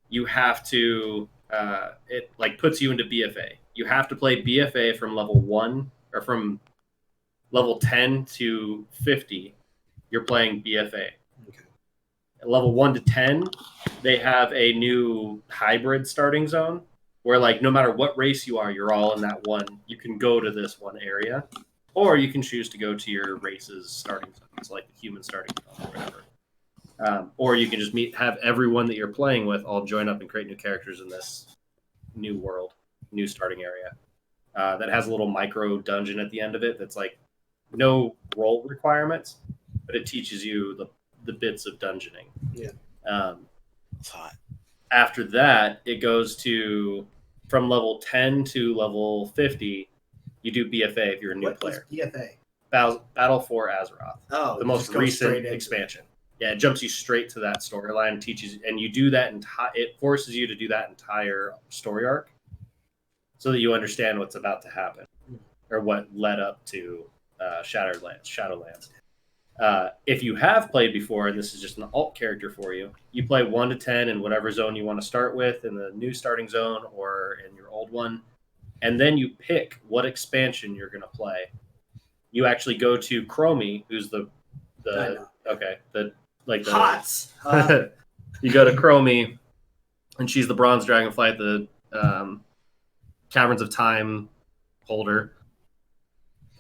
you have to. It like puts you into BFA. You have to play BFA from level 1 or from level 10 to 50. You're playing BFA. Okay. At level 1 to 10, they have a new hybrid starting zone where, like, no matter what race you are, you're all in that one. You can go to this one area, or you can choose to go to your race's starting zones, like the human starting zone or whatever. Or you can just have everyone that you're playing with all join up and create new characters in this new world, new starting area. That has a little micro dungeon at the end of it that's like no role requirements, but it teaches you the bits of dungeoning. Yeah. It's hot. After that, it goes to from level 10 to level 50. You do BFA if you're a new player. What is BFA? Battle for Azeroth. Oh, The most recent expansion. Yeah, it jumps you straight to that storyline, teaches, and you do that. It forces you to do that entire story arc, so that you understand what's about to happen, or what led up to Shadowlands. If you have played before, and this is just an alt character for you, you play 1 to 10 in whatever zone you want to start with, in the new starting zone or in your old one, and then you pick what expansion you're going to play. You actually go to Chromie, who's the Hots. You go to Chromie, and she's the bronze dragonfly at the Caverns of Time holder,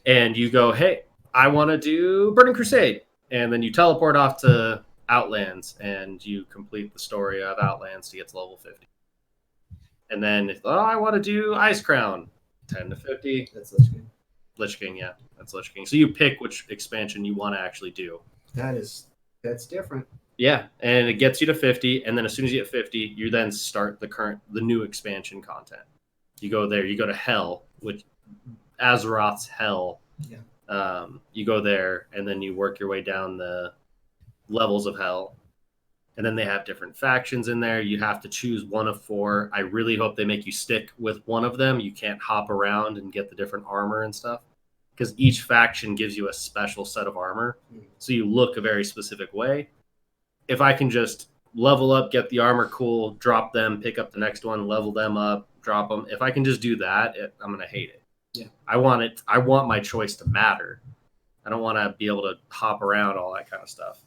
and you go, hey, I want to do Burning Crusade, and then you teleport off to Outlands, and you complete the story of Outlands to get to level 50. And then, I want to do Ice Crown, 10 to 50. That's Lich King. Lich King, yeah, that's Lich King. So you pick which expansion you want to actually do. That's different. Yeah, and it gets you to 50, and then as soon as you get 50, you then start the new expansion content. You go there, you go to Hell, which Azeroth's Hell. Yeah. You go there, and then you work your way down the levels of Hell. And then they have different factions in there. You have to choose one of 4. I really hope they make you stick with one of them. You can't hop around and get the different armor and stuff, because each faction gives you a special set of armor. So you look a very specific way. If I can just level up, get the armor cool, drop them, pick up the next one, level them up, drop them. If I can just do that, I'm going to hate it. Yeah. I want my choice to matter. I don't want to be able to hop around, all that kind of stuff.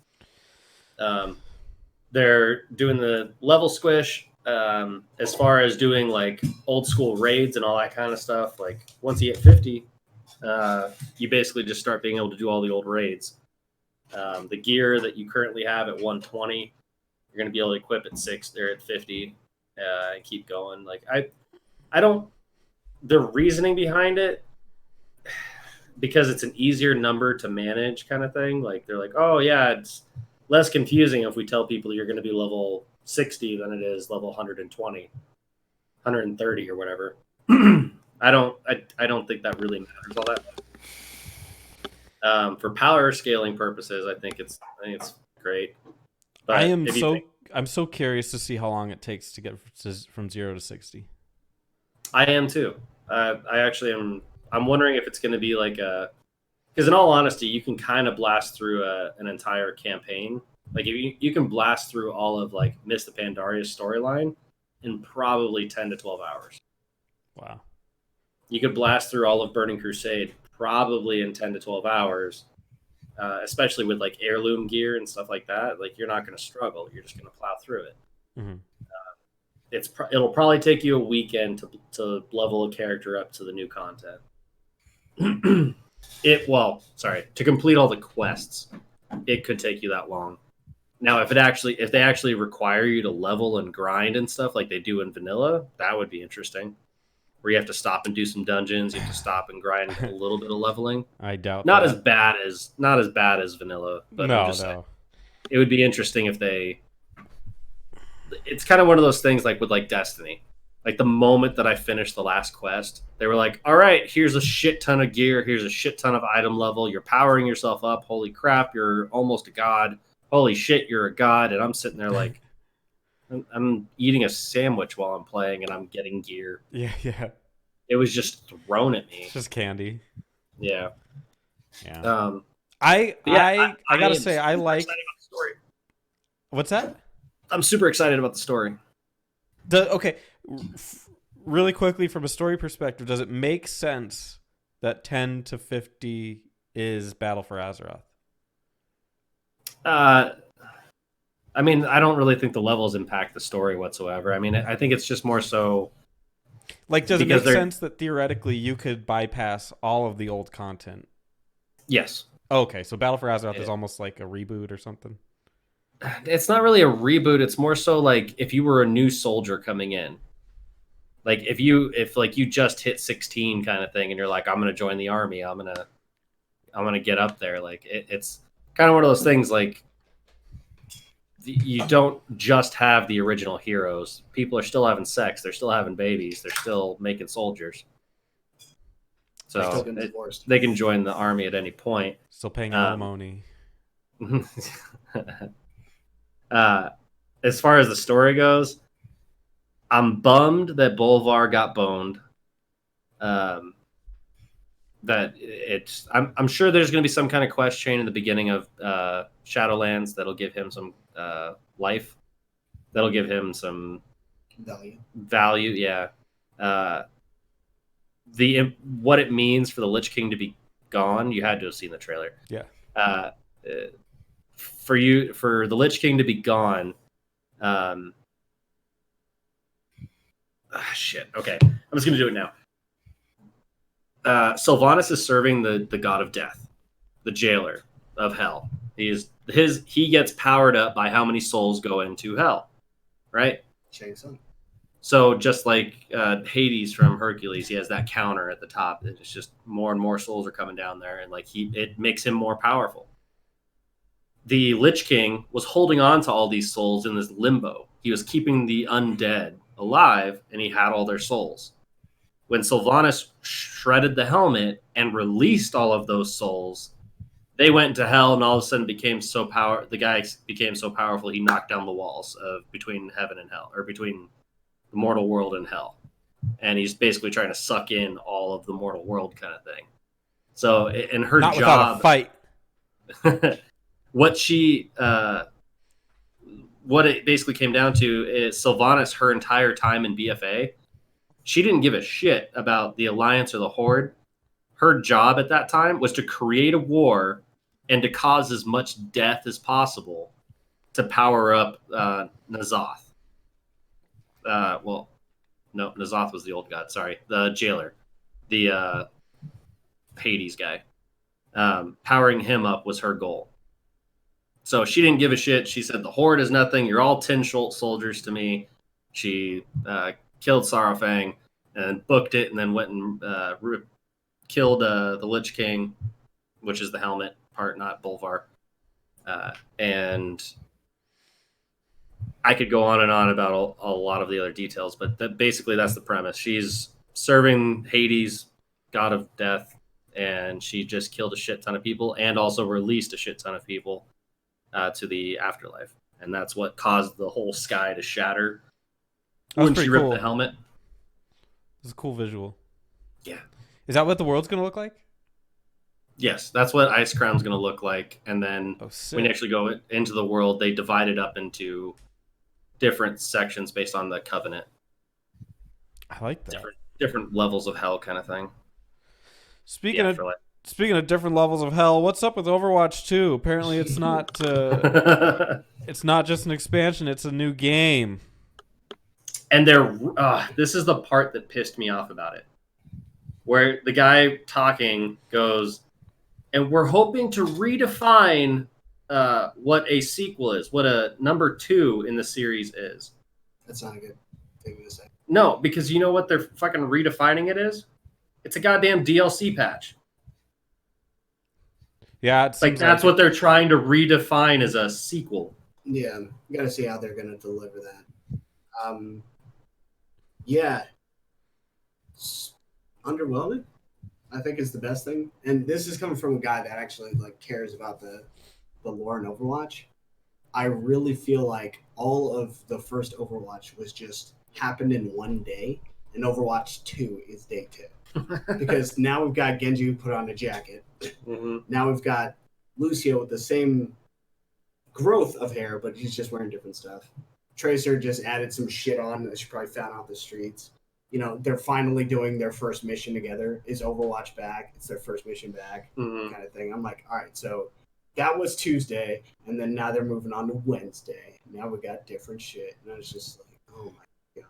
They're doing the level squish as far as doing like old school raids and all that kind of stuff. Like once you get 50, you basically just start being able to do all the old raids. The gear that you currently have at 120, you're going to be able to equip at 6 or at 50 and keep going. Like I don't. The reasoning behind it, because it's an easier number to manage kind of thing. Like they're like, oh yeah, it's less confusing if we tell people you're going to be level 60 than it is level 120, 130 or whatever. I don't think that really matters all that much. For power scaling purposes, I think it's great. But I'm so curious to see how long it takes to get from 0 to 60. I am too. I actually am. I'm wondering if it's going to be like because in all honesty, you can kind of blast through an entire campaign. Like if you can blast through all of like Miss the Pandaria's storyline in probably 10 to 12 hours. Wow. You could blast through all of Burning Crusade probably in 10 to 12 hours, especially with like heirloom gear and stuff like that. Like you're not going to struggle. You're just going to plow through it. Mm-hmm. It'll probably take you a weekend to level a character up to the new content. To complete all the quests, it could take you that long. Now, if they actually require you to level and grind and stuff like they do in vanilla, that would be interesting. Where you have to stop and do some dungeons, you have to stop and grind a little bit of leveling. I doubt not that. Not as bad as vanilla, but no. It would be interesting if they. It's kind of one of those things like with like Destiny. Like the moment that I finished the last quest, they were like, "All right, here's a shit ton of gear. Here's a shit ton of item level. You're powering yourself up. Holy crap, you're almost a god. Holy shit, you're a god." And I'm sitting there like, I'm eating a sandwich while I'm playing, and I'm getting gear. Yeah. It was just thrown at me. It's just candy. Yeah. Yeah. I gotta am say, super I like. excited about the story. What's that? I'm super excited about the story. Okay, really quickly from a story perspective, does it make sense that 10 to 50 is Battle for Azeroth? I mean, I don't really think the levels impact the story whatsoever. I mean, I think it's just more so. Like, does it because make sense that theoretically you could bypass all of the old content? Yes. Okay, so Battle for Azeroth is almost like a reboot or something? It's not really a reboot. It's more so like if you were a new soldier coming in. Like if you just hit 16 kind of thing and you're like, I'm gonna join the army, I'm gonna get up there. Like it's kind of one of those things like you don't just have the original heroes. People are still having sex, they're still having babies, they're still making soldiers. So they can join the army at any point. Still paying alimony. As far as the story goes, I'm bummed that Bolvar got boned. I'm sure there's going to be some kind of quest chain in the beginning of Shadowlands that'll give him some life. That'll give him some value. Yeah. What it means for the Lich King to be gone, you had to have seen the trailer. Yeah. For the Lich King to be gone. Shit. Okay, I'm just gonna do it now. Sylvanas is serving the god of death, the jailer of hell. He gets powered up by how many souls go into hell, right? So just like Hades from Hercules, he has that counter at the top. It's just more and more souls are coming down there, and it makes him more powerful. The Lich King was holding on to all these souls in this limbo. He was keeping the undead alive, and he had all their souls. When Sylvanas shredded the helmet and released all of those souls, they went into hell, and all of a sudden the guy became so powerful he knocked down the walls between heaven and hell, or between the mortal world and hell. And he's basically trying to suck in all of the mortal world kind of thing. So in her Not job, without a fight. What it basically came down to is Sylvanas, her entire time in BFA, she didn't give a shit about the Alliance or the Horde. Her job at that time was to create a war and to cause as much death as possible to power up N'Zoth. N'Zoth was the old god. Sorry, the jailer, the Hades guy. Powering him up was her goal. So she didn't give a shit. She said, the Horde is nothing. You're all 10 soldiers to me. She killed Sarafang and booked it and then went and killed the Lich King, which is the helmet part, not Bolvar. And I could go on and on about a lot of the other details, but basically that's the premise. She's serving Hades, god of death, and she just killed a shit ton of people and also released a shit ton of people to the afterlife, and that's what caused the whole sky to shatter when she ripped the helmet. It's a cool visual. Yeah. Is that what the world's gonna look like? Yes, that's what Ice Crown's gonna look like, and then when you actually go into the world, they divide it up into different sections based on the Covenant. I like that. Different levels of hell kind of thing. Speaking of different levels of hell, what's up with Overwatch 2? Apparently it's not it's not just an expansion, it's a new game. And this is the part that pissed me off about it. Where the guy talking goes, and we're hoping to redefine what a sequel is, what a number 2 in the series is. That's not a good thing to say. No, because you know what they're fucking redefining it is? It's a goddamn DLC patch. Yeah, that's what they're trying to redefine as a sequel. Yeah, you got to see how they're going to deliver that. Yeah. Underwhelming, I think is the best thing. And this is coming from a guy that actually like cares about the lore in Overwatch. I really feel like all of the first Overwatch was just happened in one day, and Overwatch 2 is day 2. Because now we've got Genji who put on a jacket. Mm-hmm. Now we've got Lucio with the same growth of hair, but he's just wearing different stuff. Tracer just added some shit on that she probably found off the streets. You know, they're finally doing their first mission together. Is Overwatch back? It's their first mission back, Mm-hmm. kind of thing. I'm like, all right, so that was Tuesday, and then now they're moving on to Wednesday. Now we got different shit, and I was just like, oh my god,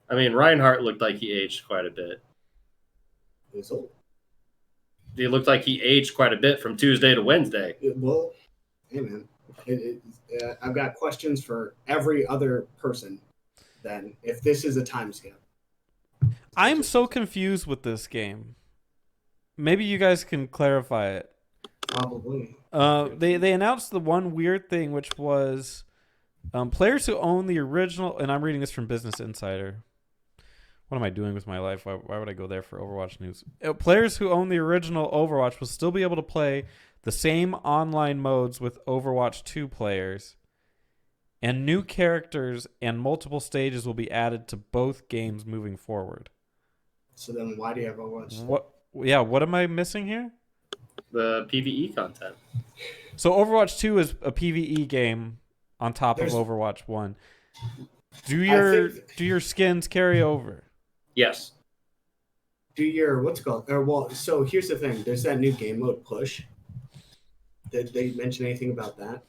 I mean, Reinhardt looked like he aged quite a bit. it was old. He looked like he aged quite a bit from Tuesday to Wednesday. Well, hey man, I've got questions for every other person. Then, if this is a time skip, I'm so confused with this game. Maybe you guys can clarify it. probably. They announced the one weird thing, which was players who own the original, and I'm reading this from Business Insider. What am I doing with my life? Why would I go there for Overwatch news? Players who own the original Overwatch will still be able to play the same online modes with Overwatch 2 players, and new characters and multiple stages will be added to both games moving forward. So then, why do you have Overwatch? What? Yeah, what am I missing here? The PvE content. So Overwatch 2 is a PvE game on top There's- of Overwatch 1. Do think- your skins carry over? Yes. Do your what's it called? Or well, so here's the thing. There's that new game mode push. Did they mention anything about that?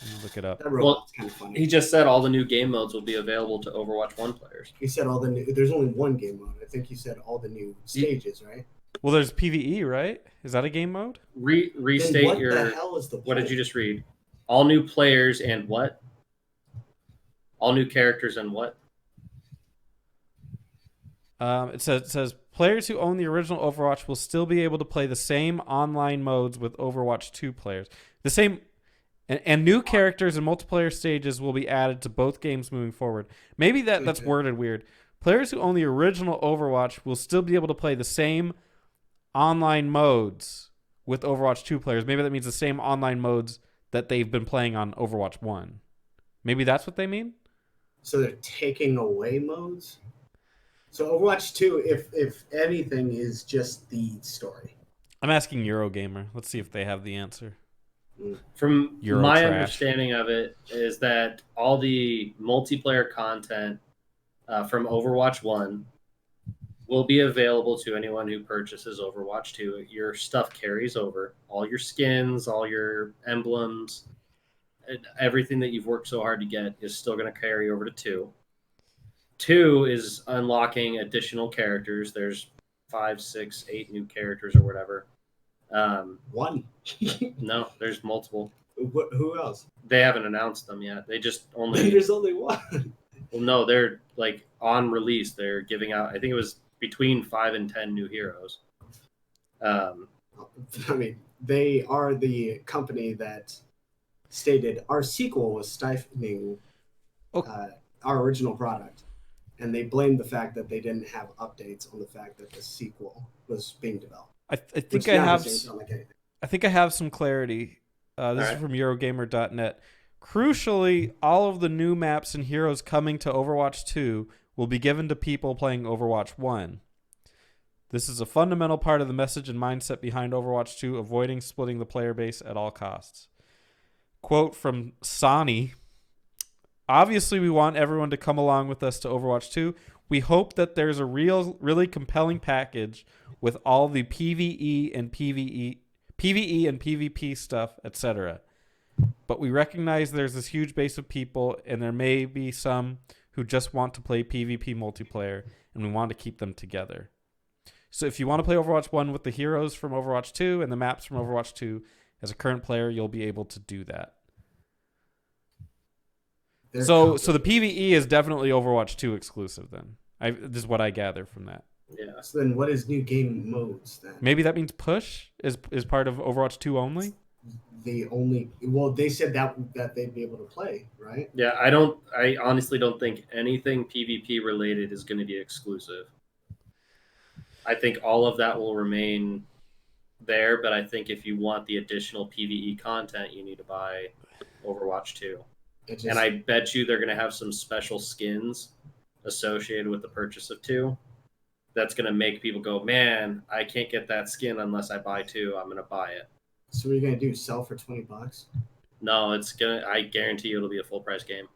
Let me look it up. That robot's kind of funny. He just said all the new game modes will be available to Overwatch 1 players. He said all the new. There's only one game mode. I think he said all the new stages, right? Well, there's PvE, right? Is that a game mode? Restate Then what your. the hell is the What did point? you just read? All new players and what? All new characters and what? It says players who own the original Overwatch will still be able to play the same online modes with Overwatch 2 players. The same, and new characters and multiplayer stages will be added to both games moving forward. Maybe that's worded weird. Players who own the original Overwatch will still be able to play the same online modes with Overwatch 2 players. Maybe that means the same online modes that they've been playing on Overwatch 1. Maybe that's what they mean? So they're taking away modes. So Overwatch 2, if anything, is just the story. I'm asking Eurogamer. Let's see if they have the answer. From Euro my trash. understanding of it is that all the multiplayer content from Overwatch 1 will be available to anyone who purchases Overwatch 2. Your stuff carries over. All your skins, all your emblems, everything that you've worked so hard to get is still going to carry over to 2. 2 is unlocking additional characters. There's 5, 6, 8 new characters or whatever. One. No, there's multiple. Who else? They haven't announced them yet. They just only. There's only one. Well, no, they're like on release. They're giving out. I think it was between 5 and 10 new heroes. I mean, they are the company that stated our sequel was stifling our original product. And they blamed the fact that they didn't have updates on the fact that the sequel was being developed. I think Which I now have. doesn't sound like anything. I think I have some clarity. This is right. from Eurogamer.net. Crucially, all of the new maps and heroes coming to Overwatch 2 will be given to people playing Overwatch 1. This is a fundamental part of the message and mindset behind Overwatch 2, avoiding splitting the player base at all costs. Quote from Sani. Obviously, we want everyone to come along with us to Overwatch 2. We hope that there's a really compelling package with all the PvE and PvP stuff, etc. But we recognize there's this huge base of people, and there may be some who just want to play PvP multiplayer, and we want to keep them together. So if you want to play Overwatch 1 with the heroes from Overwatch 2 and the maps from Overwatch 2, as a current player, you'll be able to do that. So the PvE is definitely Overwatch 2 exclusive then. This is what I gather from that. Yeah. So then what is new game modes then? Maybe that means push is part of Overwatch 2 only? the only. Well, they said that they'd be able to play, right? Yeah, I honestly don't think anything PvP related is going to be exclusive. I think all of that will remain there, but I think if you want the additional PvE content, you need to buy Overwatch 2. And I bet you they're going to have some special skins associated with the purchase of 2. That's going to make people go, man, I can't get that skin unless I buy 2. I'm going to buy it. So what are you gonna do? Sell for $20? No, it's gonna. I guarantee you it'll be a full price game.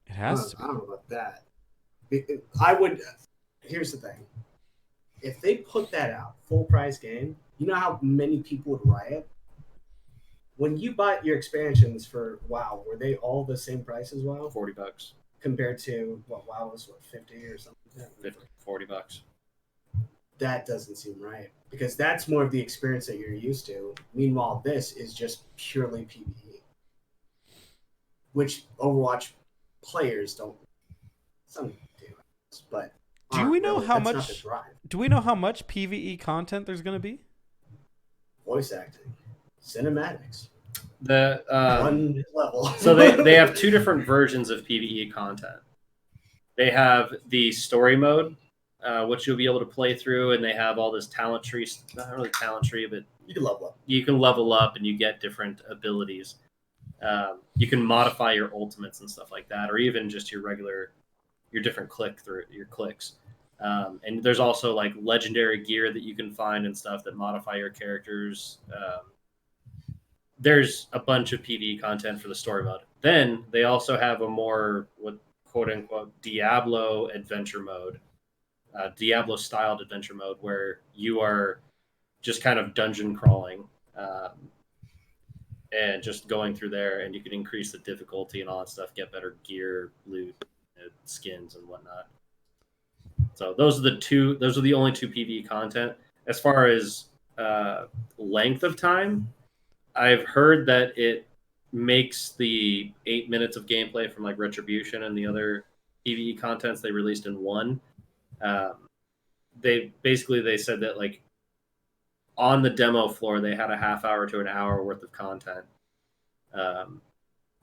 It has to. I don't know about that. I would. Here's the thing: if they put that out, full price game, you know how many people would riot. When you bought your expansions for WoW, were they all the same price as WoW? $40 Compared to what WoW was, what, 50 or something? Like that? $40. That doesn't seem right because that's more of the experience that you're used to. Meanwhile, this is just purely PvE, which Overwatch players don't. Some do, but do we know really, how that's not much? the drive. Do we know how much PVE content there's going to be? Voice acting, cinematics, The one level. So they have 2 different versions of PvE content. They have the story mode, which you'll be able to play through, and they have all this talent tree. Not really talent tree, but You can level up. you can level up and you get different abilities. You can modify your ultimates and stuff like that, or even just your different your clicks. And there's also like legendary gear that you can find and stuff that modify your characters. There's a bunch of PvE content for the story mode. Then they also have a more what quote unquote Diablo adventure mode, Diablo styled adventure mode where you are just kind of dungeon crawling. And just going through there, and you can increase the difficulty and all that stuff, get better gear, loot, skins, and whatnot. So those are the only 2 PvE content. As far as length of time, I've heard that it makes the 8 minutes of gameplay from like Retribution and the other PvE contents they released in one. They said that like on the demo floor, they had a half hour to an hour worth of content.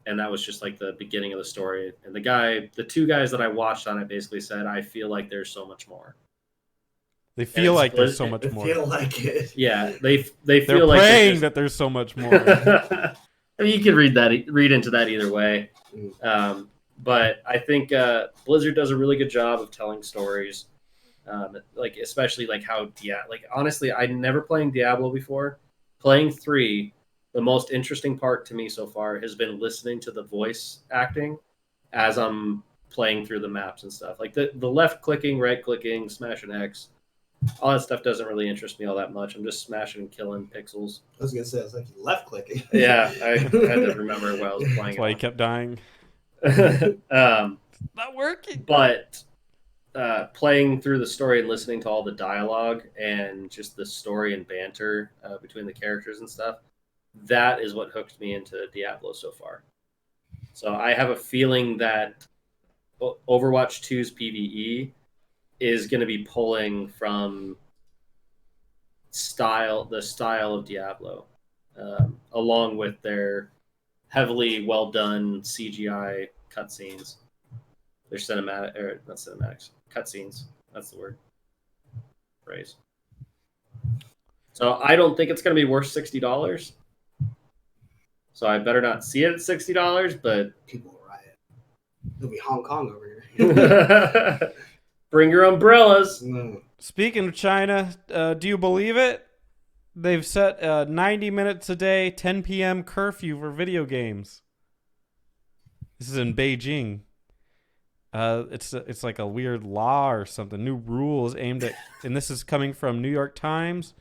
And that was just like the beginning of the story. And the 2 guys that I watched on it basically said, I feel like there's so much more. They feel like there's so much They more. feel like it. Yeah, they feel They're like praying that there's so much more. I mean, you can read into that either way. But I think Blizzard does a really good job of telling stories. Like especially like how honestly, I never playing Diablo before. Playing 3, the most interesting part to me so far has been listening to the voice acting as I'm playing through the maps and stuff. Like the left clicking, right clicking, smashing X, all that stuff doesn't really interest me all that much. I'm just smashing and killing pixels. I was gonna say, I was like left clicking. Yeah, I had to remember while I was playing. That's why he kept dying. Not working. But playing through the story and listening to all the dialogue and just the story and banter between the characters and stuff, that is what hooked me into Diablo so far. So I have a feeling that Overwatch 2's PvE is going to be pulling from the style of Diablo, along with their heavily well done CGI cutscenes. Their not cinematics, cutscenes. That's the word. Phrase. So I don't think it's going to be worth $60. So I better not see it at $60, but People will riot. It'll be Hong Kong over here. bring your umbrellas. Speaking of China, do you believe it? They've set 90 minutes a day, 10 p.m. curfew for video games. This is in Beijing. It's like a weird law or something. New rules aimed at, and this is coming from New York Times.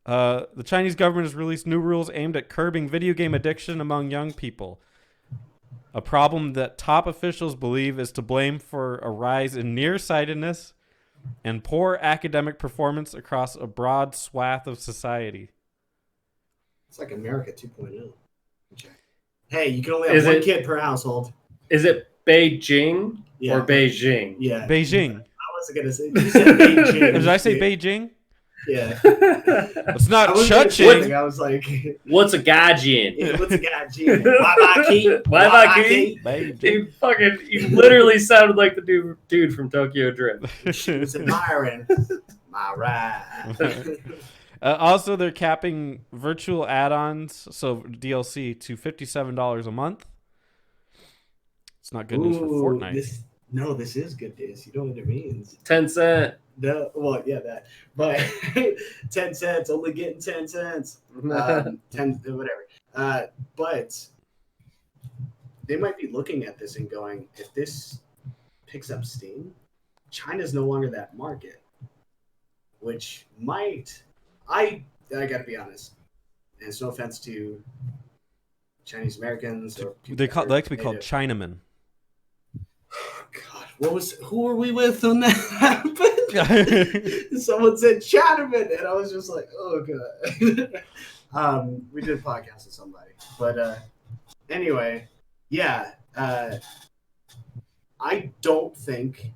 The Chinese government has released new rules aimed at curbing video game addiction among young people. A problem that top officials believe is to blame for a rise in nearsightedness and poor academic performance across a broad swath of society. It's like America 2.0. Hey, you can only have one kid per household. Is it Beijing or Beijing? Yeah. Beijing. I wasn't going to say. You said Beijing. Did I say Beijing? Yeah. It's not I was gonna say chuching. something, I was like, What's a gaijin? yeah, what's a guy G? Wabaki? Wabaki? Baby. He literally sounded like the dude from Tokyo Drift. She was admiring my ride. Also, they're capping virtual add-ons, so DLC, to $57 a month. It's not good news for Ooh, Fortnite. this is good news. You know what it means. 10 cent. Well, yeah, that. But 10 cents, only getting 10 cents. 10, whatever. But they might be looking at this and going, if this picks up steam, China's no longer that market. Which might, I gotta be honest, and it's no offense to Chinese Americans or people They like to be called Chinamen. God, who were we with when that happened? Someone said Chinaman, and I was just like, oh god. We did a podcast with somebody, but anyway, yeah. I don't think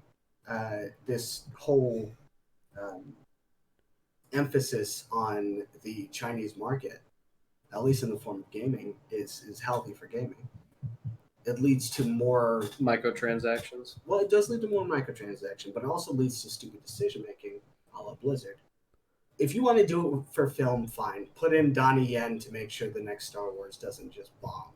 this whole emphasis on the Chinese market, at least in the form of gaming, is healthy for gaming. It leads to more Microtransactions. Well, it does lead to more microtransaction, but it also leads to stupid decision making, a la Blizzard. If you want to do it for film, fine. Put in Donnie Yen to make sure the next Star Wars doesn't just bomb,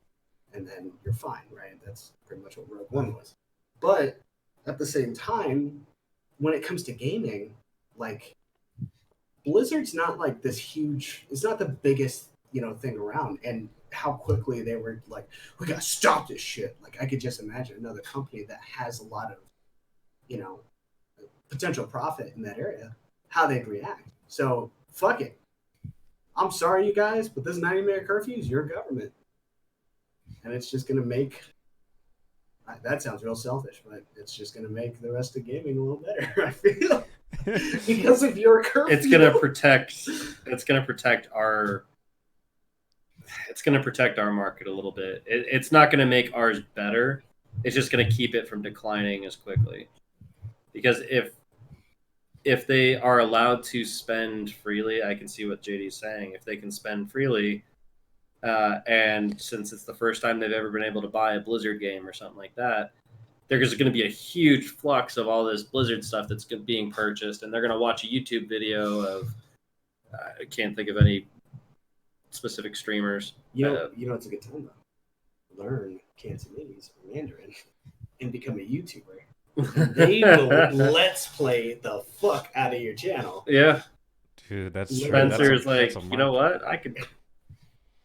and then you're fine, right? That's pretty much what Rogue One was. But at the same time, when it comes to gaming, like Blizzard's not like this huge. It's not the biggest thing around, and how quickly they were like, we gotta stop this shit. Like I could just imagine another company that has a lot of potential profit in that area, how they'd react. So fuck it. I'm sorry, you guys, but this 90-minute curfew is your government, and it's just gonna make. That sounds real selfish, but it's just gonna make the rest of gaming a little better. I feel because of your curfew. It's gonna protect our. It's going to protect our market a little bit. It's not going to make ours better. It's just going to keep it from declining as quickly. Because if they are allowed to spend freely, I can see what JD's saying. If they can spend freely, and since it's the first time they've ever been able to buy a Blizzard game or something like that, there's going to be a huge flux of all this Blizzard stuff that's being purchased, and they're going to watch a YouTube video of I can't think of any specific streamers. It's a good time though. Learn Cantonese or Mandarin and become a YouTuber. They will let's play the fuck out of your channel. Yeah, dude, that's true. Spencer's you know what? I could.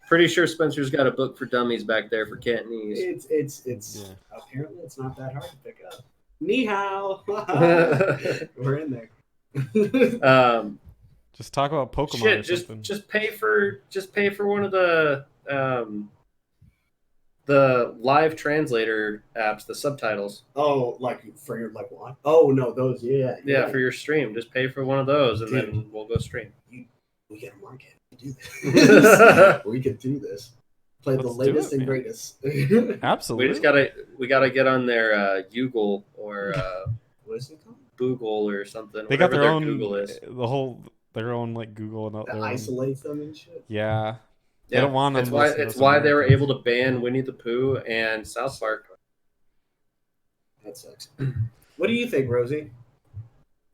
Pretty sure Spencer's got a book for dummies back there for Cantonese. It's apparently it's not that hard to pick up. Ni hao. We're in there. Just talk about Pokemon. Shit, or something. just pay for one of the live translator apps, the subtitles. Oh, like for your what? Oh no, those yeah. For your stream, just pay for one of those, and then we'll go stream. We get a market. We do this. We could do this. Play the latest and greatest. Absolutely. We gotta get on their Google or what is it called? Google or something. They got their own Google is. their own like Google and that isolates them and shit. Yeah. They don't want them. It's why they were able to ban Winnie the Pooh and South Park. That sucks. What do you think, Rosie?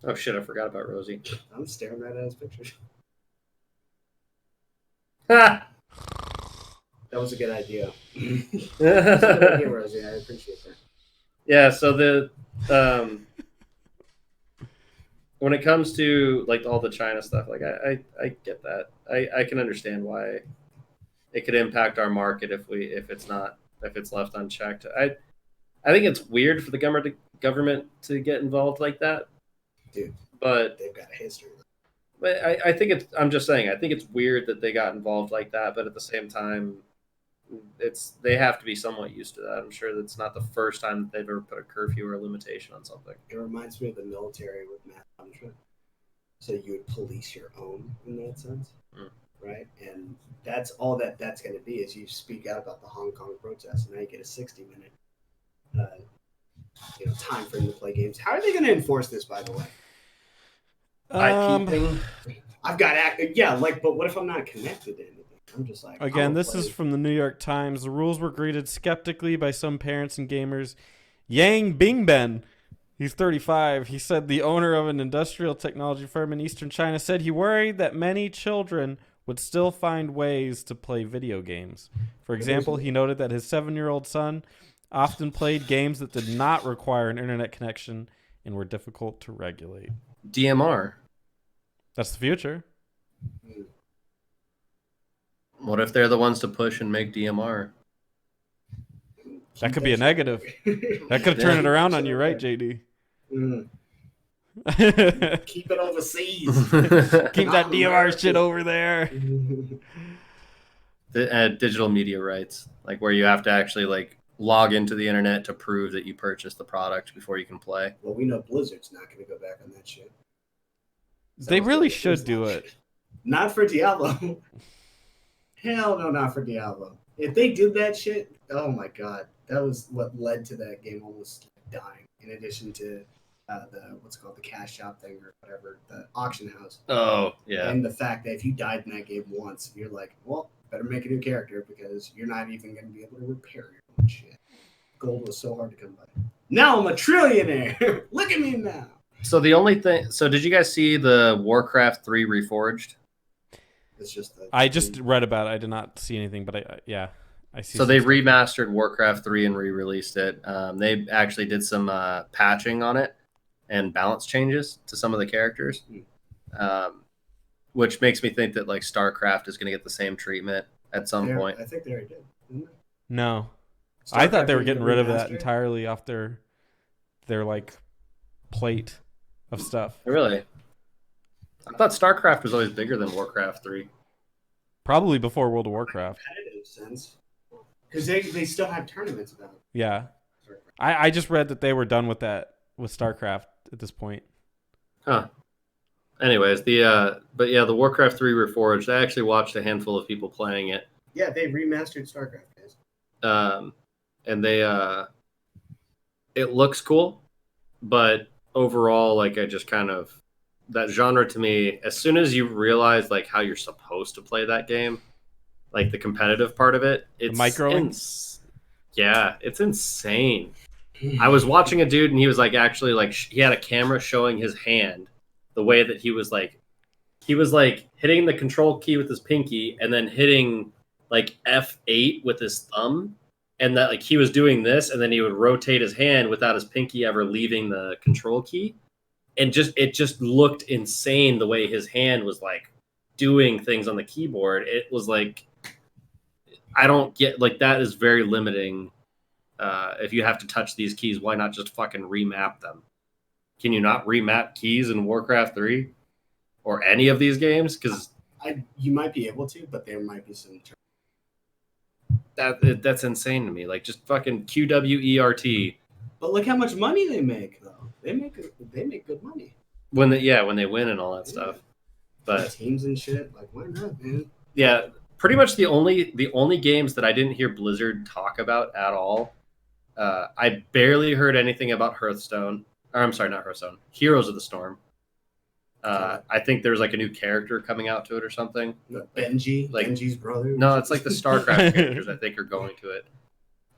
Oh shit! I forgot about Rosie. I'm staring right at his picture. Ha! That was a good idea. That's a good idea, Rosie. I appreciate that. Yeah. So the when it comes to like all the China stuff, like I get that. I can understand why it could impact our market if it's left unchecked. I think it's weird for the government to get involved like that, dude. But they've got a history. But I think I'm just saying. I think it's weird that they got involved like that. But at the same time, they have to be somewhat used to that. I'm sure that's not the first time that they've ever put a curfew or a limitation on something. It reminds me of the military with mass punishment. So you would police your own in that sense, right? And that's all that's going to be is you speak out about the Hong Kong protests, and now you get a 60-minute time frame to play games. How are they going to enforce this, by the way? IP thing. I've got but what if I'm not connected to anything? I'm just like Again, I'll this play. is from the New York Times. The rules were greeted skeptically by some parents and gamers. Yang Bingben, he's 35. He said the owner of an industrial technology firm in eastern China said he worried that many children would still find ways to play video games. For example, he noted that his 7-year-old son often played games that did not require an internet connection and were difficult to regulate. DMR. That's the future. What if they're the ones to push and make DMR? That could be a negative. That could turn it around on you, right, JD? Mm. Keep it overseas. Keep that DMR shit over there. Digital media rights, like where you have to actually like log into the internet to prove that you purchased the product before you can play. Well, we know Blizzard's not going to go back on that shit. They really should do it. Not for Diablo. Hell no, not for Diablo. If they did that shit, oh my god, that was what led to that game almost dying. In addition to the cash shop thing or whatever, the auction house. Oh yeah. And the fact that if you died in that game once, you're like, well, better make a new character because you're not even going to be able to repair your own shit. Gold was so hard to come by. Now I'm a trillionaire. Look at me now. So the only thing. So did you guys see the Warcraft 3 Reforged? It's just. I just read about it. I did not see anything, but I see. So they remastered Warcraft 3 and re-released it. They actually did some patching on it and balance changes to some of the characters, which makes me think that like StarCraft is going to get the same treatment at some point. I think they already did. Didn't they? No, StarCraft I thought they were getting rid of that remastered? entirely off their like plate of stuff. Really? I thought StarCraft was always bigger than Warcraft 3. Probably before World of Warcraft. Competitive sense. Because they still have tournaments about it. Yeah, I just read that they were done with that with StarCraft at this point. Huh. Anyways, the Warcraft 3 Reforged, I actually watched a handful of people playing it. Yeah, they remastered StarCraft, guys. And they it looks cool, but overall, like I just kind of that genre to me, as soon as you realize like how you're supposed to play that game, like the competitive part of it, it's it's insane. I was watching a dude and he was like actually like he had a camera showing his hand, the way that he was like hitting the control key with his pinky and then hitting like F8 with his thumb, and that like he was doing this and then he would rotate his hand without his pinky ever leaving the control key, and it just looked insane the way his hand was like doing things on the keyboard. It was like, I don't get, like, that is very limiting. If you have to touch these keys, why not just fucking remap them? Can you not remap keys in Warcraft 3 or any of these games? Because you might be able to, but there might be some. that's insane to me. Like, just fucking QWERT. But look how much money they make, though. They make good money When they win and all that stuff. But teams and shit, like, why not, man? yeah, pretty much the only games that I didn't hear Blizzard talk about at all. I barely heard anything about Hearthstone. Or I'm sorry, not Hearthstone. Heroes of the Storm. I think there's like a new character coming out to it or something. Benji, like Benji's brother. No, it's like the StarCraft characters I think are going to it.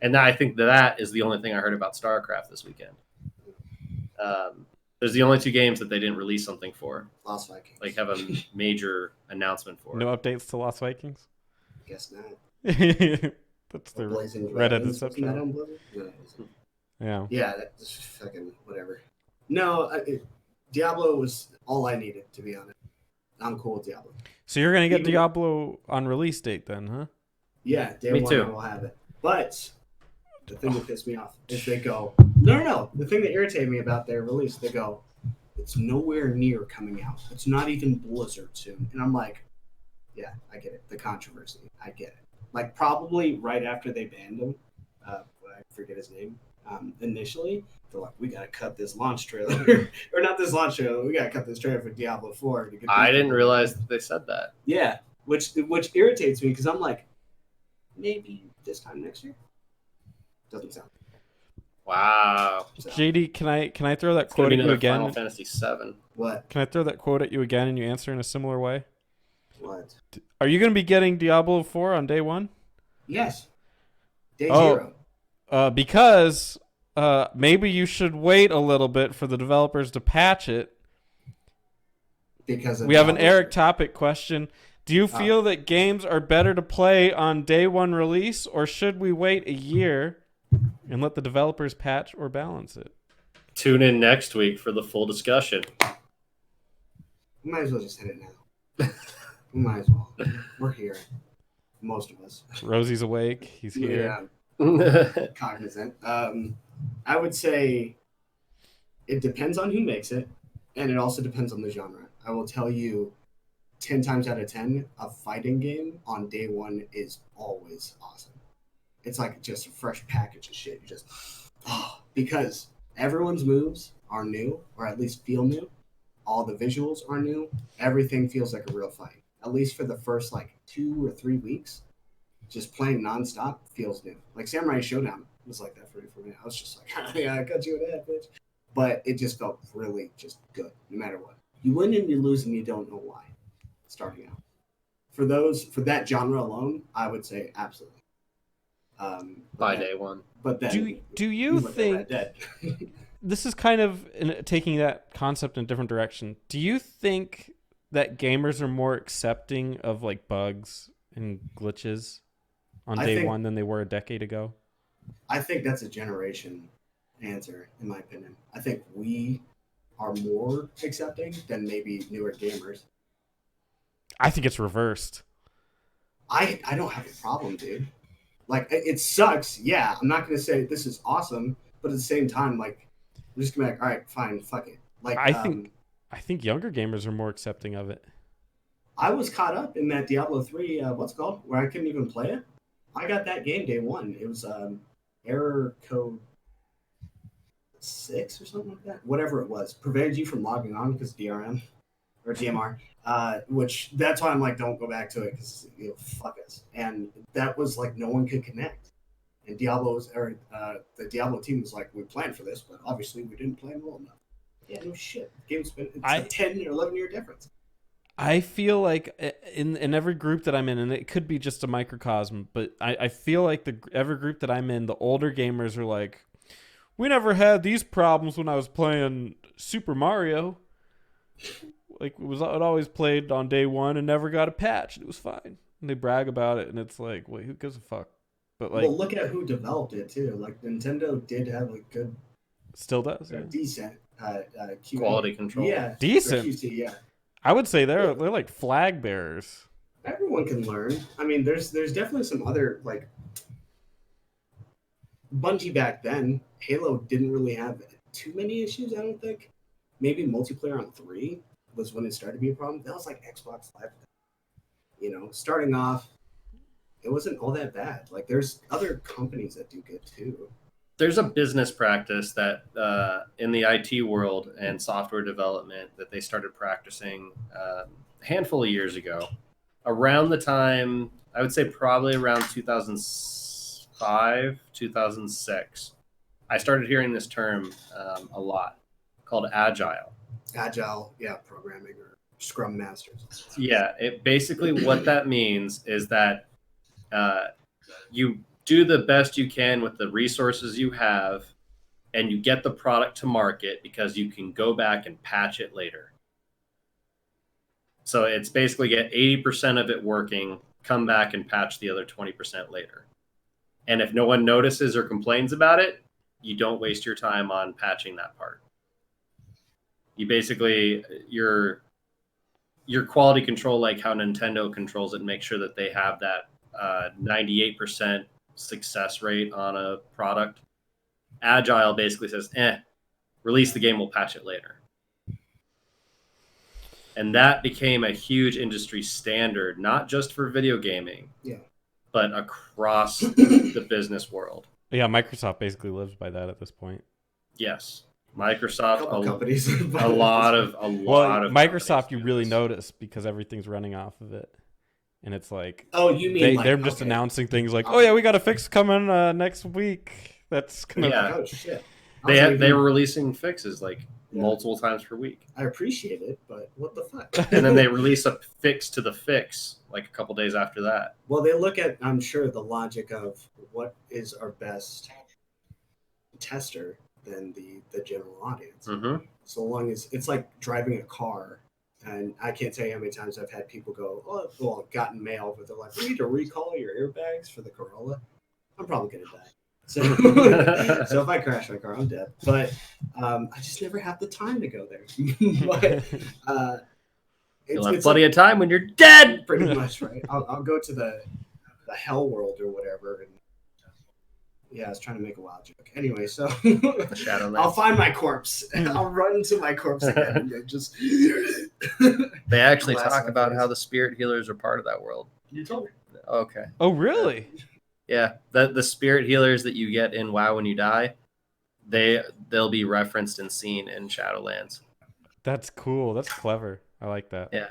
And I think that is the only thing I heard about StarCraft this weekend. There's the only two games that they didn't release something for. Lost Vikings. Like have a major announcement for. No updates to Lost Vikings? Guess not. That's the Blazing Reddit Dragons, deception. wasn't that on Blizzard? No, it wasn't. Yeah. Yeah, that's fucking whatever. No, Diablo was all I needed, to be honest. I'm cool with Diablo. So you're gonna get Diablo on release date then, huh? Yeah, day Me one too. I will have it. But the thing that pissed me off is they go, no. The thing that irritated me about their release, they go, it's nowhere near coming out. It's not even Blizzard soon. And I'm like, yeah, I get it. The controversy. I get it. Like, probably right after they banned him, I forget his name, initially, they're like, we got to cut this launch trailer. Or not this launch trailer. We got to cut this trailer for Diablo 4. I didn't realize that they said that. Yeah, which irritates me because I'm like, maybe this time next year? Doesn't sound. Wow. So, JD, can I throw that It's gonna quote be at you another again? Final Fantasy VII. what? Can I throw that quote at you again and you answer in a similar way? What? Are you going to be getting Diablo 4 on day one? Yes. Day Oh. 0. Because maybe you should wait a little bit for the developers to patch it. Because of We have an Diablo Eric 3. topic question. Do you feel that games are better to play on day one release, or should we wait a year and let the developers patch or balance it? Tune in next week for the full discussion. We might as well just hit it now. We might as well. We're here. Most of us. Rosie's awake. He's here. Yeah, cognizant. I would say it depends on who makes it, and it also depends on the genre. I will tell you, 10 times out of 10, a fighting game on day one is always awesome. It's like just a fresh package of shit. You just, because everyone's moves are new, or at least feel new. All the visuals are new. Everything feels like a real fight. At least for the first like 2 or 3 weeks, just playing nonstop feels new. Like Samurai Showdown was like that for me. I was just like, yeah, I got you in that, bitch. But it just felt really just good, no matter what. You win and you lose and you don't know why. Starting out. For that genre alone, I would say absolutely. By day one. But then do you think this is kind of taking that concept in a different direction? Do you think that gamers are more accepting of like bugs and glitches on day one than they were a decade ago? I think that's a generation answer, in my opinion. I think we are more accepting than maybe newer gamers. I think it's reversed. I don't have a problem, dude. Like, it sucks. Yeah, I'm not going to say this is awesome, but at the same time, like, I'm just going to be like, all right, fine, fuck it. Like, I think younger gamers are more accepting of it. I was caught up in that Diablo 3, what's it called, where I couldn't even play it. I got that game day one. It was error code 6 or something like that. Whatever it was. Prevented you from logging on because DRM or DMR. Which that's why I'm like, don't go back to it because fuck us. And that was like no one could connect. And the Diablo team was like, we planned for this, but obviously we didn't plan well enough. Yeah, no shit. It's a 10 or 11 year difference. I feel like in every group that I'm in, and it could be just a microcosm, but I feel like every group that I'm in, the older gamers are like, we never had these problems when I was playing Super Mario. Like it always played on day one and never got a patch. It was fine. And they brag about it, and it's like, wait, who gives a fuck? But like, well, look at who developed it too. Like Nintendo did have a good, still does, decent quality control. Yeah, decent. QC, yeah. I would say they're like flag bearers. Everyone can learn. I mean, there's definitely some other like Bungie back then. Halo didn't really have too many issues. I don't think. Maybe multiplayer on 3 was when it started to be a problem. That was like Xbox Live. Starting off, it wasn't all that bad. Like there's other companies that do good too. There's a business practice that in the IT world and software development that they started practicing a handful of years ago. Around the time, I would say probably around 2005, 2006, I started hearing this term a lot called agile. Agile, yeah, programming or Scrum Masters. Yeah, it basically what that means is that you do the best you can with the resources you have, and you get the product to market because you can go back and patch it later. So it's basically get 80% of it working, come back and patch the other 20% later. And if no one notices or complains about it, you don't waste your time on patching that part. You basically, your quality control, like how Nintendo controls it, and make sure that they have that 98% success rate on a product. Agile basically says, release the game, we'll patch it later. And that became a huge industry standard, not just for video gaming, but across the business world. Yeah, Microsoft basically lives by that at this point. Yes. Microsoft, companies. a lot of Microsoft you really notice because everything's running off of it. And it's like, oh, you mean they're just announcing things like, oh yeah, we got a fix coming next week. That's gonna. Yeah. Like, oh shit. They were releasing fixes like multiple times per week. I appreciate it, but what the fuck? And then they release a fix to the fix like a couple days after that. Well, they look at, I'm sure, the logic of what is our best tester than the general audience. Mm-hmm. So long as it's like driving a car, and I can't tell you how many times I've had people go, "Oh, well, gotten mail," but they're like, "We need to recall your airbags for the Corolla." I'm probably gonna die. So, so if I crash my car, I'm dead. But I just never have the time to go there. But You'll have plenty of time when you're dead. pretty much, right? I'll go to the hell world or whatever, and yeah, I was trying to make a wild joke. Anyway, so I'll find my corpse and I'll run to my corpse again and then just. They actually Glass talk my about face. how the spirit healers are part of that world. You told me. Okay. Oh, really? Yeah, the spirit healers that you get in WoW when you die, they'll be referenced and seen in Shadowlands. That's cool. That's clever. I like that. Yeah.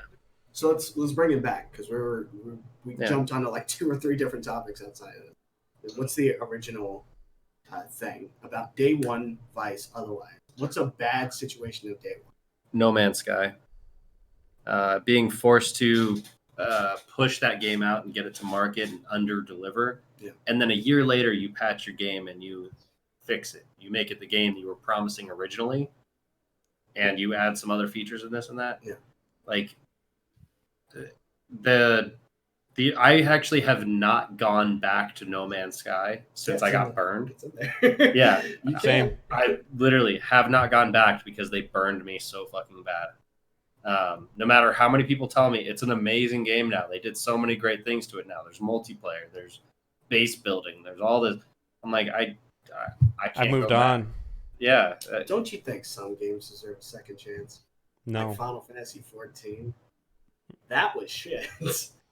So let's bring it back because we Yeah. jumped onto like 2 or 3 different topics outside of it. What's the original thing about day one Vice? Otherwise, what's a bad situation of day one? No Man's Sky. Being forced to push that game out and get it to market and under deliver, and then a year later you patch your game and you fix it. You make it the game that you were promising originally, and you add some other features in this and that. Yeah. Like I actually have not gone back to No Man's Sky since I got burned. It's in there. Yeah. You Same. can. I literally have not gone back because they burned me so fucking bad. No matter how many people tell me it's an amazing game now, they did so many great things to it now. There's multiplayer, there's base building, there's all this. I'm like, I can't. I moved go back. on. Yeah. Don't you think some games deserve a second chance? No. Like Final Fantasy 14. That was shit.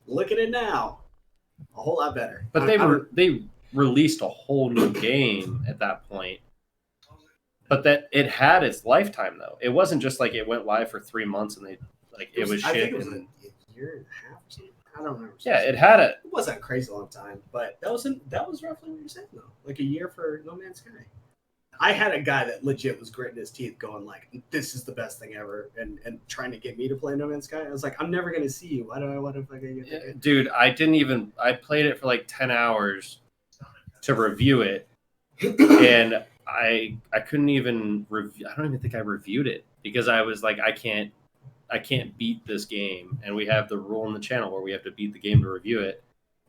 Look at it now. A whole lot better. But they released a whole new game at that point. But that it had its lifetime though. It wasn't just like it went live for 3 months and it was I shit. think it was a year and a half or something. I don't remember. Yeah, it had it. It wasn't a crazy long time, but that was roughly what you said though. Like a year for No Man's Sky. I had a guy that legit was gritting his teeth, going like, "This is the best thing ever," and trying to get me to play No Man's Sky. I was like, "I'm never gonna see you. Why do I want to fucking get it?" Dude, I played it for like 10 hours to review it, and I couldn't even review. I don't even think I reviewed it because I was like, I can't beat this game, and we have the rule in the channel where we have to beat the game to review it.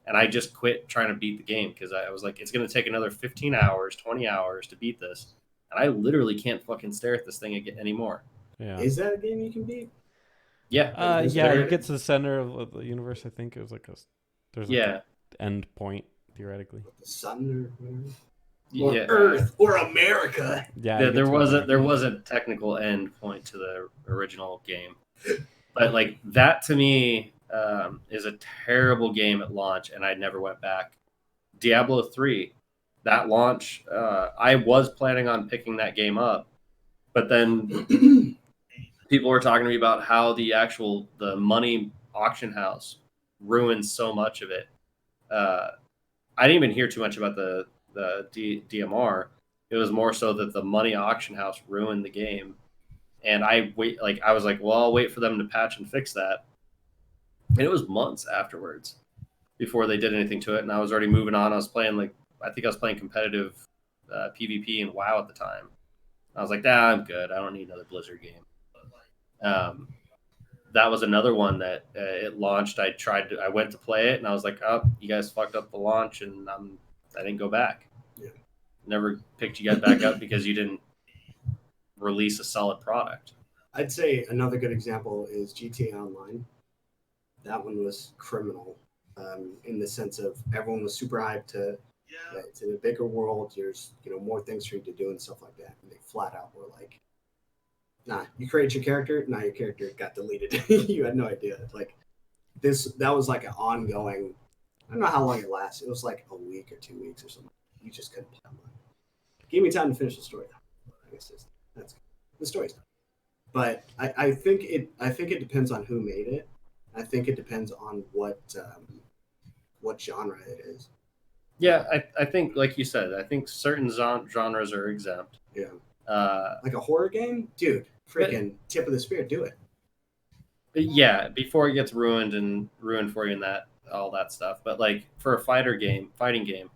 And I just quit trying to beat the game because I was like, it's going to take another 15 hours, 20 hours to beat this. And I literally can't fucking stare at this thing again anymore. Yeah. Is that a game you can beat? Yeah. Yeah, you get to the center of the universe. I think it was like there's like an end point theoretically. The sun or whatever? Or Yeah. Earth or America. Yeah, There was a technical end point to the original game. But like that to me is a terrible game at launch, and I never went back. Diablo 3, that launch, I was planning on picking that game up, but then people were talking to me about how the money auction house ruined so much of it. I didn't even hear too much about the DMR. It was more so that the money auction house ruined the game. And I was like, well, I'll wait for them to patch and fix that. And it was months afterwards before they did anything to it. And I was already moving on. I think I was playing competitive PvP and WoW at the time. I was like, I'm good. I don't need another Blizzard game. That was another one that it launched. I went to play it and I was like, oh, you guys fucked up the launch, and I didn't go back. Yeah. Never picked you guys back up because you didn't release a solid product. I'd say another good example is GTA Online. That one was criminal in the sense of everyone was super hyped to it's in a bigger world. There's more things for you to do and stuff like that. And they flat out were like, "Nah, you create your character. Nah, your character got deleted. You had no idea." Like that was like an ongoing. I don't know how long it lasted. It was like a week or 2 weeks or something. You just couldn't play online. Give me time to finish the story. I guess that's good. The story's done. But I think it depends on who made it. I think it depends on what genre it is. Yeah, I think, like you said, I think certain genres are exempt. Yeah. Uh, Like a horror game, dude. Freaking tip of the spear, do it. yeah, before it gets ruined for you and that all that stuff. But like for a fighting game,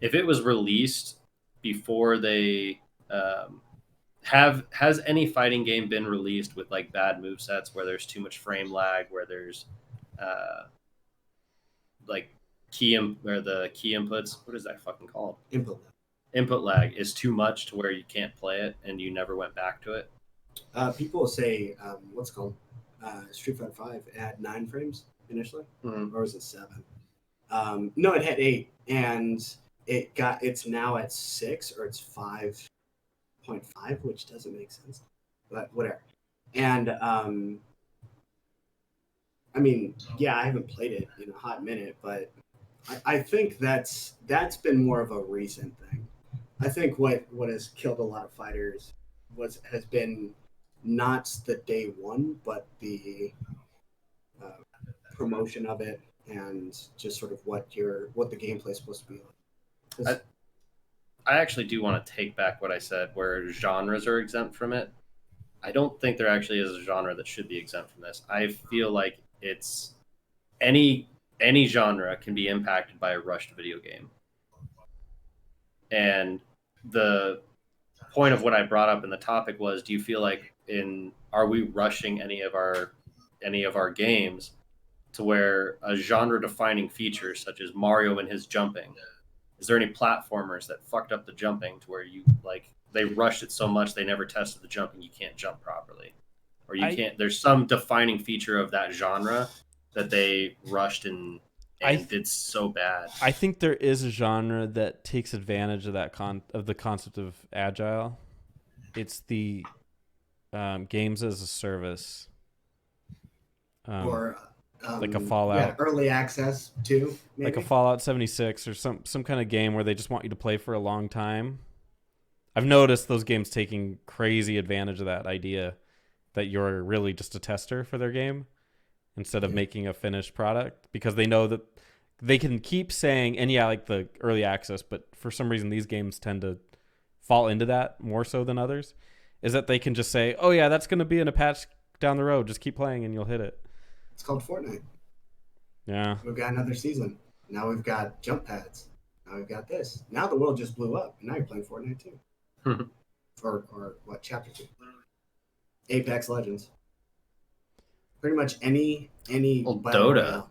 if it was released before they has any fighting game been released with like bad move sets where there's too much frame lag, where there's uh, like where the key inputs, what is that fucking called? Input lag is too much to where you can't play it and you never went back to it. People say what's it called Street Fighter 5 had 9 frames initially, or was it 7? No, it had 8, and it's now at 6 or it's 5.5, which doesn't make sense, but whatever. And I mean, yeah, I haven't played it in a hot minute, but I think that's been more of a recent thing. I think what has killed a lot of fighters has been not the day one, but the promotion of it and just sort of what the gameplay is supposed to be like. I actually do want to take back what I said, where genres are exempt from it. I don't think there actually is a genre that should be exempt from this. I feel like it's any genre can be impacted by a rushed video game. And the point of what I brought up in the topic was, do you feel like are we rushing any of our games to where a genre defining feature such as Mario and his jumping, is there any platformers that fucked up the jumping to where you like they rushed it so much they never tested the jumping, you can't jump properly, or can't, there's some defining feature of that genre that they rushed and did so bad? I think there is a genre that takes advantage of that of the concept of agile. It's the games as a service, or like a Fallout, yeah, early access too, maybe? like a Fallout 76 or some kind of game where they just want you to play for a long time. I've noticed those games taking crazy advantage of that idea that you're really just a tester for their game instead of making a finished product, because they know that they can keep saying, and yeah, like the early access, but for some reason these games tend to fall into that more so than others, is that they can just say, oh yeah, that's going to be in a patch down the road, just keep playing and you'll hit it. It's called Fortnite. Yeah. We've got another season. Now we've got jump pads. Now we've got this. Now the world just blew up, and now you're playing Fortnite too. or what, chapter 2? Apex Legends. Pretty much any Dota.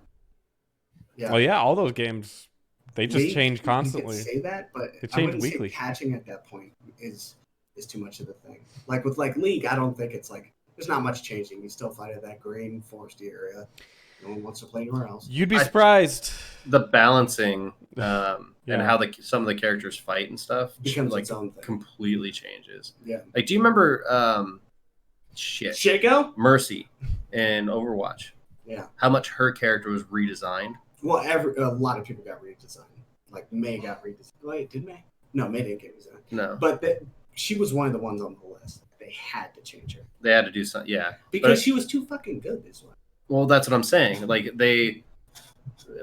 Yeah. Oh yeah, all those games, they just League, change constantly. You could say that, but they I change wouldn't weekly. say patching at that point is too much of the thing. Like with League, I don't think it's like there's not much changing. You still fight at that green foresty area. No one wants to play anywhere else. You'd be surprised. The balancing and how some of the characters fight and stuff becomes like its own thing. Completely changes. Yeah. Like, do you remember Shaco? Mercy in Overwatch? Yeah. How much her character was redesigned? Well, a lot of people got redesigned. Like May got redesigned. Wait, did May? No, May didn't get redesigned. No. But she was one of the ones on the list. They had to change her. They had to do something, yeah. Because she was too fucking good this one. Well, that's what I'm saying. Like,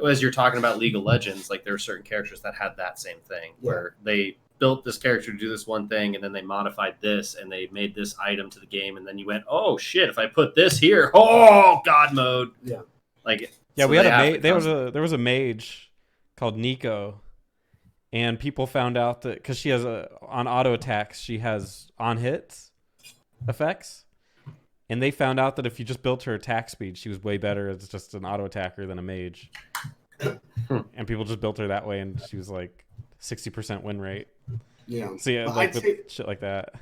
as you're talking about League of Legends, like there are certain characters that had that same thing where they built this character to do this one thing, and then they modified this, and they made this item to the game, and then you went, oh shit, if I put this here, oh god mode. Yeah. Like, yeah, so we had there was a mage called Nico, and people found out that because she has on auto attacks, she has on hits effects. And they found out that if you just built her attack speed, she was way better as just an auto attacker than a mage. And people just built her that way, and she was like 60% win rate. Yeah. So yeah, like with shit like that.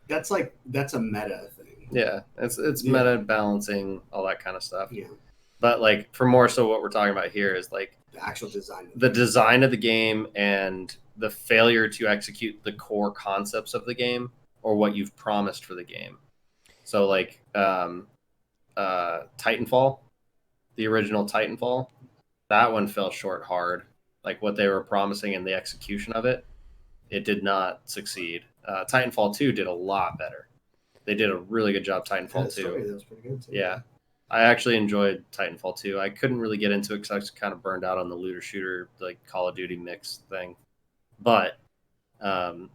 That's a meta thing. Yeah, it's meta balancing, all that kind of stuff. Yeah. But like for more so, what we're talking about here is like the actual design. The design of the game and the failure to execute the core concepts of the game or what you've promised for the game. So like Titanfall, the original Titanfall, that one fell short hard. Like what they were promising and the execution of it, it did not succeed. Titanfall 2 did a lot better. They did a really good job. Titanfall 2. That was pretty good too. Yeah. I actually enjoyed Titanfall 2. I couldn't really get into it because I was kind of burned out on the looter shooter, like Call of Duty mix thing. But um,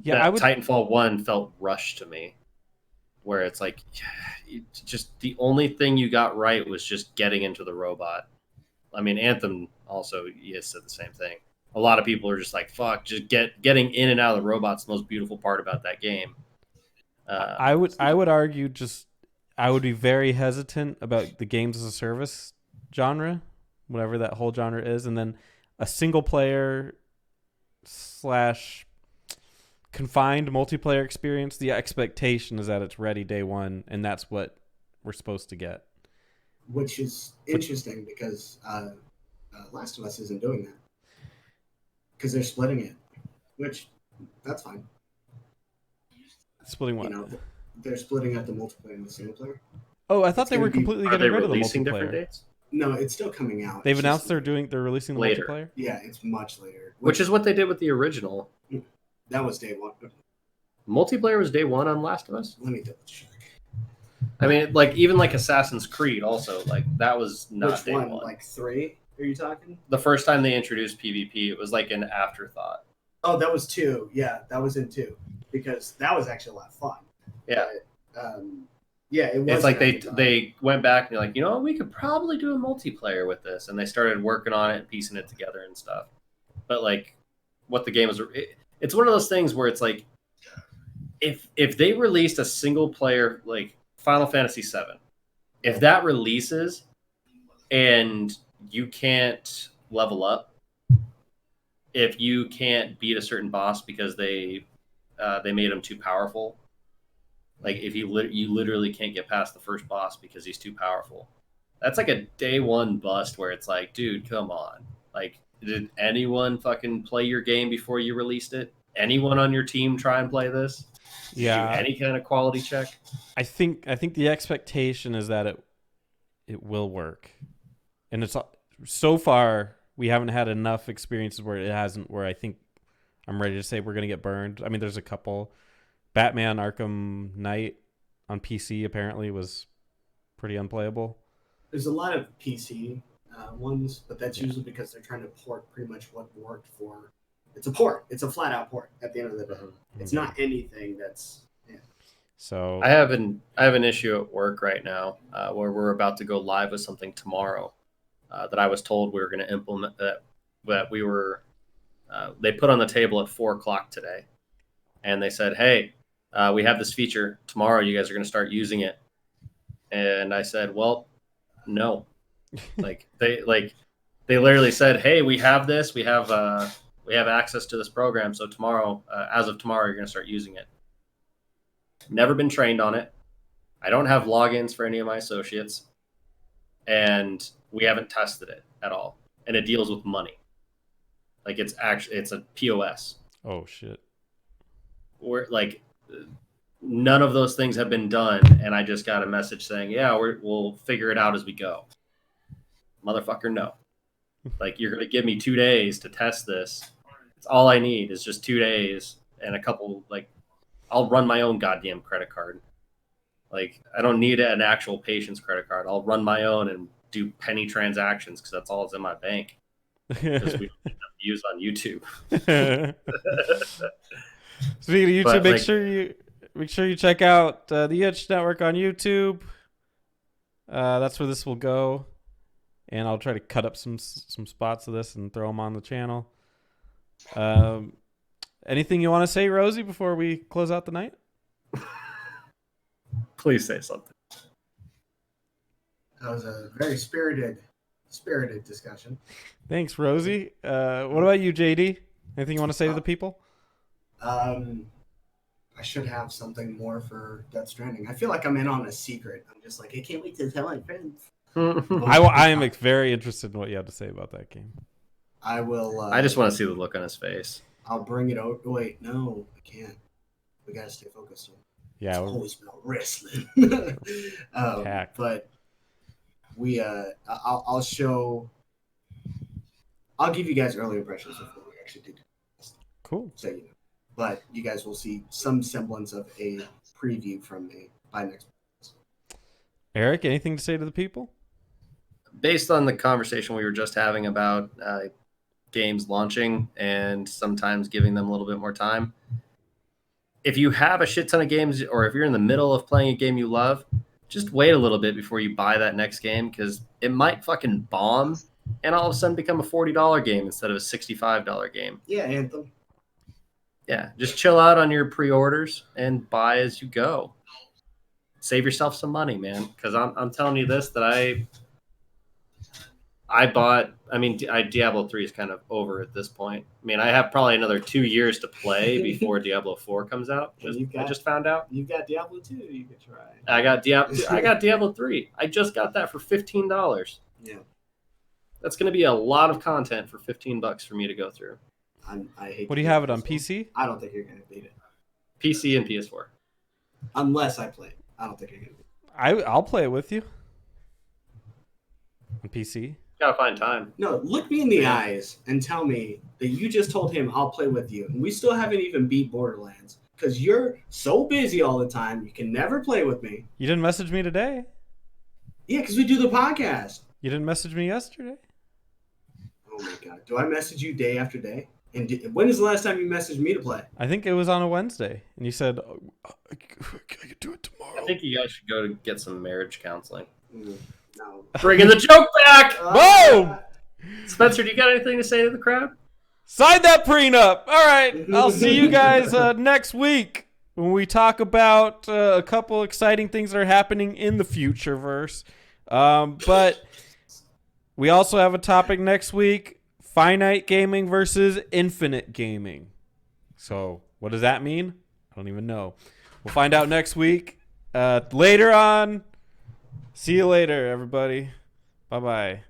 Yeah, I that would. Titanfall 1 felt rushed to me, where it's like, just the only thing you got right was just getting into the robot. I mean, Anthem also said the same thing. A lot of people are just like, fuck, just getting in and out of the robot's the most beautiful part about that game. I would argue just I would be very hesitant about the games as a service genre, whatever that whole genre is, and then a single player slash confined multiplayer experience. The expectation is that it's ready day one, and that's what we're supposed to get. Which is interesting because Last of Us isn't doing that because they're splitting it, which that's fine. Splitting what? You know, they're splitting up the multiplayer and the single player. Oh, I thought It's they gonna were be- completely Are they getting rid of the releasing different multiplayer. dates? No, it's still coming out. They've It's announced just- they're releasing the Later. multiplayer. Yeah, it's much later. Which is what they did with the original. That was day one. Multiplayer was day one on Last of Us. Let me double check. I mean, like even like Assassin's Creed, also like that was not Which day one? one. Like 3? Are you talking? The first time they introduced PvP, it was like an afterthought. Oh, that was 2. Yeah, that was in 2 because that was actually a lot of fun. Yeah, But, yeah, it was. it's like an they afterthought. they went back and they're like, you know, we could probably do a multiplayer with this, and they started working on it and piecing it together and stuff. But like, what the game was, it's one of those things where it's like, if they released a single player like Final Fantasy VII, if that releases and you can't level up, if you can't beat a certain boss because they made him too powerful, like if you literally can't get past the first boss because he's too powerful, that's like a day one bust where it's like, dude, come on. Like, did anyone fucking play your game before you released it? Anyone on your team try and play this? Did you do Yeah. any kind of quality check? I think the expectation is that it will work, and it's so far we haven't had enough experiences where it hasn't. Where I think I'm ready to say we're gonna get burned. I mean, there's a couple. Batman Arkham Knight on PC apparently was pretty unplayable. There's a lot of PC ones, but that's usually because they're trying to port pretty much what worked for. It's a port. It's a flat out port. At the end of the day, it's not anything that's. Yeah. So I have an issue at work right now where we're about to go live with something tomorrow that I was told we were going to implement that we were they put on the table at 4:00 today, and they said, hey, we have this feature tomorrow. You guys are going to start using it, and I said, well, no. They literally said, hey, we have this. We have access to this program. So tomorrow, as of tomorrow, you're going to start using it. Never been trained on it. I don't have logins for any of my associates, and we haven't tested it at all. And it deals with money. Like it's a POS. oh shit. We're like, none of those things have been done, and I just got a message saying, yeah, we'll figure it out as we go. Motherfucker, no. Like, you're going to give me 2 days to test this. It's all I need is just 2 days and a couple, like, I'll run my own goddamn credit card. Like, I don't need an actual patient's credit card. I'll run my own and do penny transactions because that's all that's in my bank. Because we don't have views on YouTube. Speaking of YouTube, But, make sure you check out the Itch Network on YouTube. That's where this will go, and I'll try to cut up some spots of this and throw them on the channel. Anything you want to say, Rosie, before we close out the night? Please say something. That was a very spirited discussion. Thanks, Rosie. What about you, JD? Anything you want to say to the people? I should have something more for Death Stranding. I feel like I'm in on a secret. I'm just like, I can't wait to tell my friends. I am very interested in what you have to say about that game. I will. I just want to see the look on his face. I'll bring it out. Wait, no, I can't. We gotta stay focused. Yeah, It's we're- always about wrestling. Packed. But we, I'll show. I'll give you guys early impressions before we actually do. cool. So you know, but you guys will see some semblance of a preview from me by next. Eric, anything to say to the people? Based on the conversation we were just having about games launching and sometimes giving them a little bit more time, if you have a shit ton of games, or if you're in the middle of playing a game you love, just wait a little bit before you buy that next game, because it might fucking bomb and all of a sudden become a $40 game instead of a $65 game. Yeah, Anthem. Yeah, just chill out on your pre-orders and buy as you go. Save yourself some money, man, because I'm telling you this, that I bought. I mean, Diablo 3 is kind of over at this point. I mean, I have probably another 2 years to play before Diablo 4 comes out. I just found out. You've got Diablo 2 you could try. I got Diablo 3. I just got that for $15. Yeah. That's going to be a lot of content for $15 for me to go through. I hate. What do you have it on PC? I don't think you're gonna beat it. PC and PS4. Unless I play it. I don't think you're gonna beat it. I'll play it with you. On PC. Gotta find time. No, look me in the eyes and tell me that you just told him I'll play with you, and we still haven't even beat Borderlands because you're so busy all the time. You can never play with me. You didn't message me today. Yeah, because we do the podcast. You didn't message me yesterday. Oh my god, do I message you day after day? And when is the last time you messaged me to play? I think it was on a Wednesday, and you said, oh, I could do it tomorrow. I think you guys should go to get some marriage counseling. No. Bringing the joke back! Boom! Spencer, do you got anything to say to the crowd? Sign that prenup. All right. I'll see you guys next week when we talk about a couple exciting things that are happening in the Futureverse. But we also have a topic next week. Finite gaming versus infinite gaming. So what does that mean? I don't even know. We'll find out next week. Later on. See you later, everybody. Bye-bye.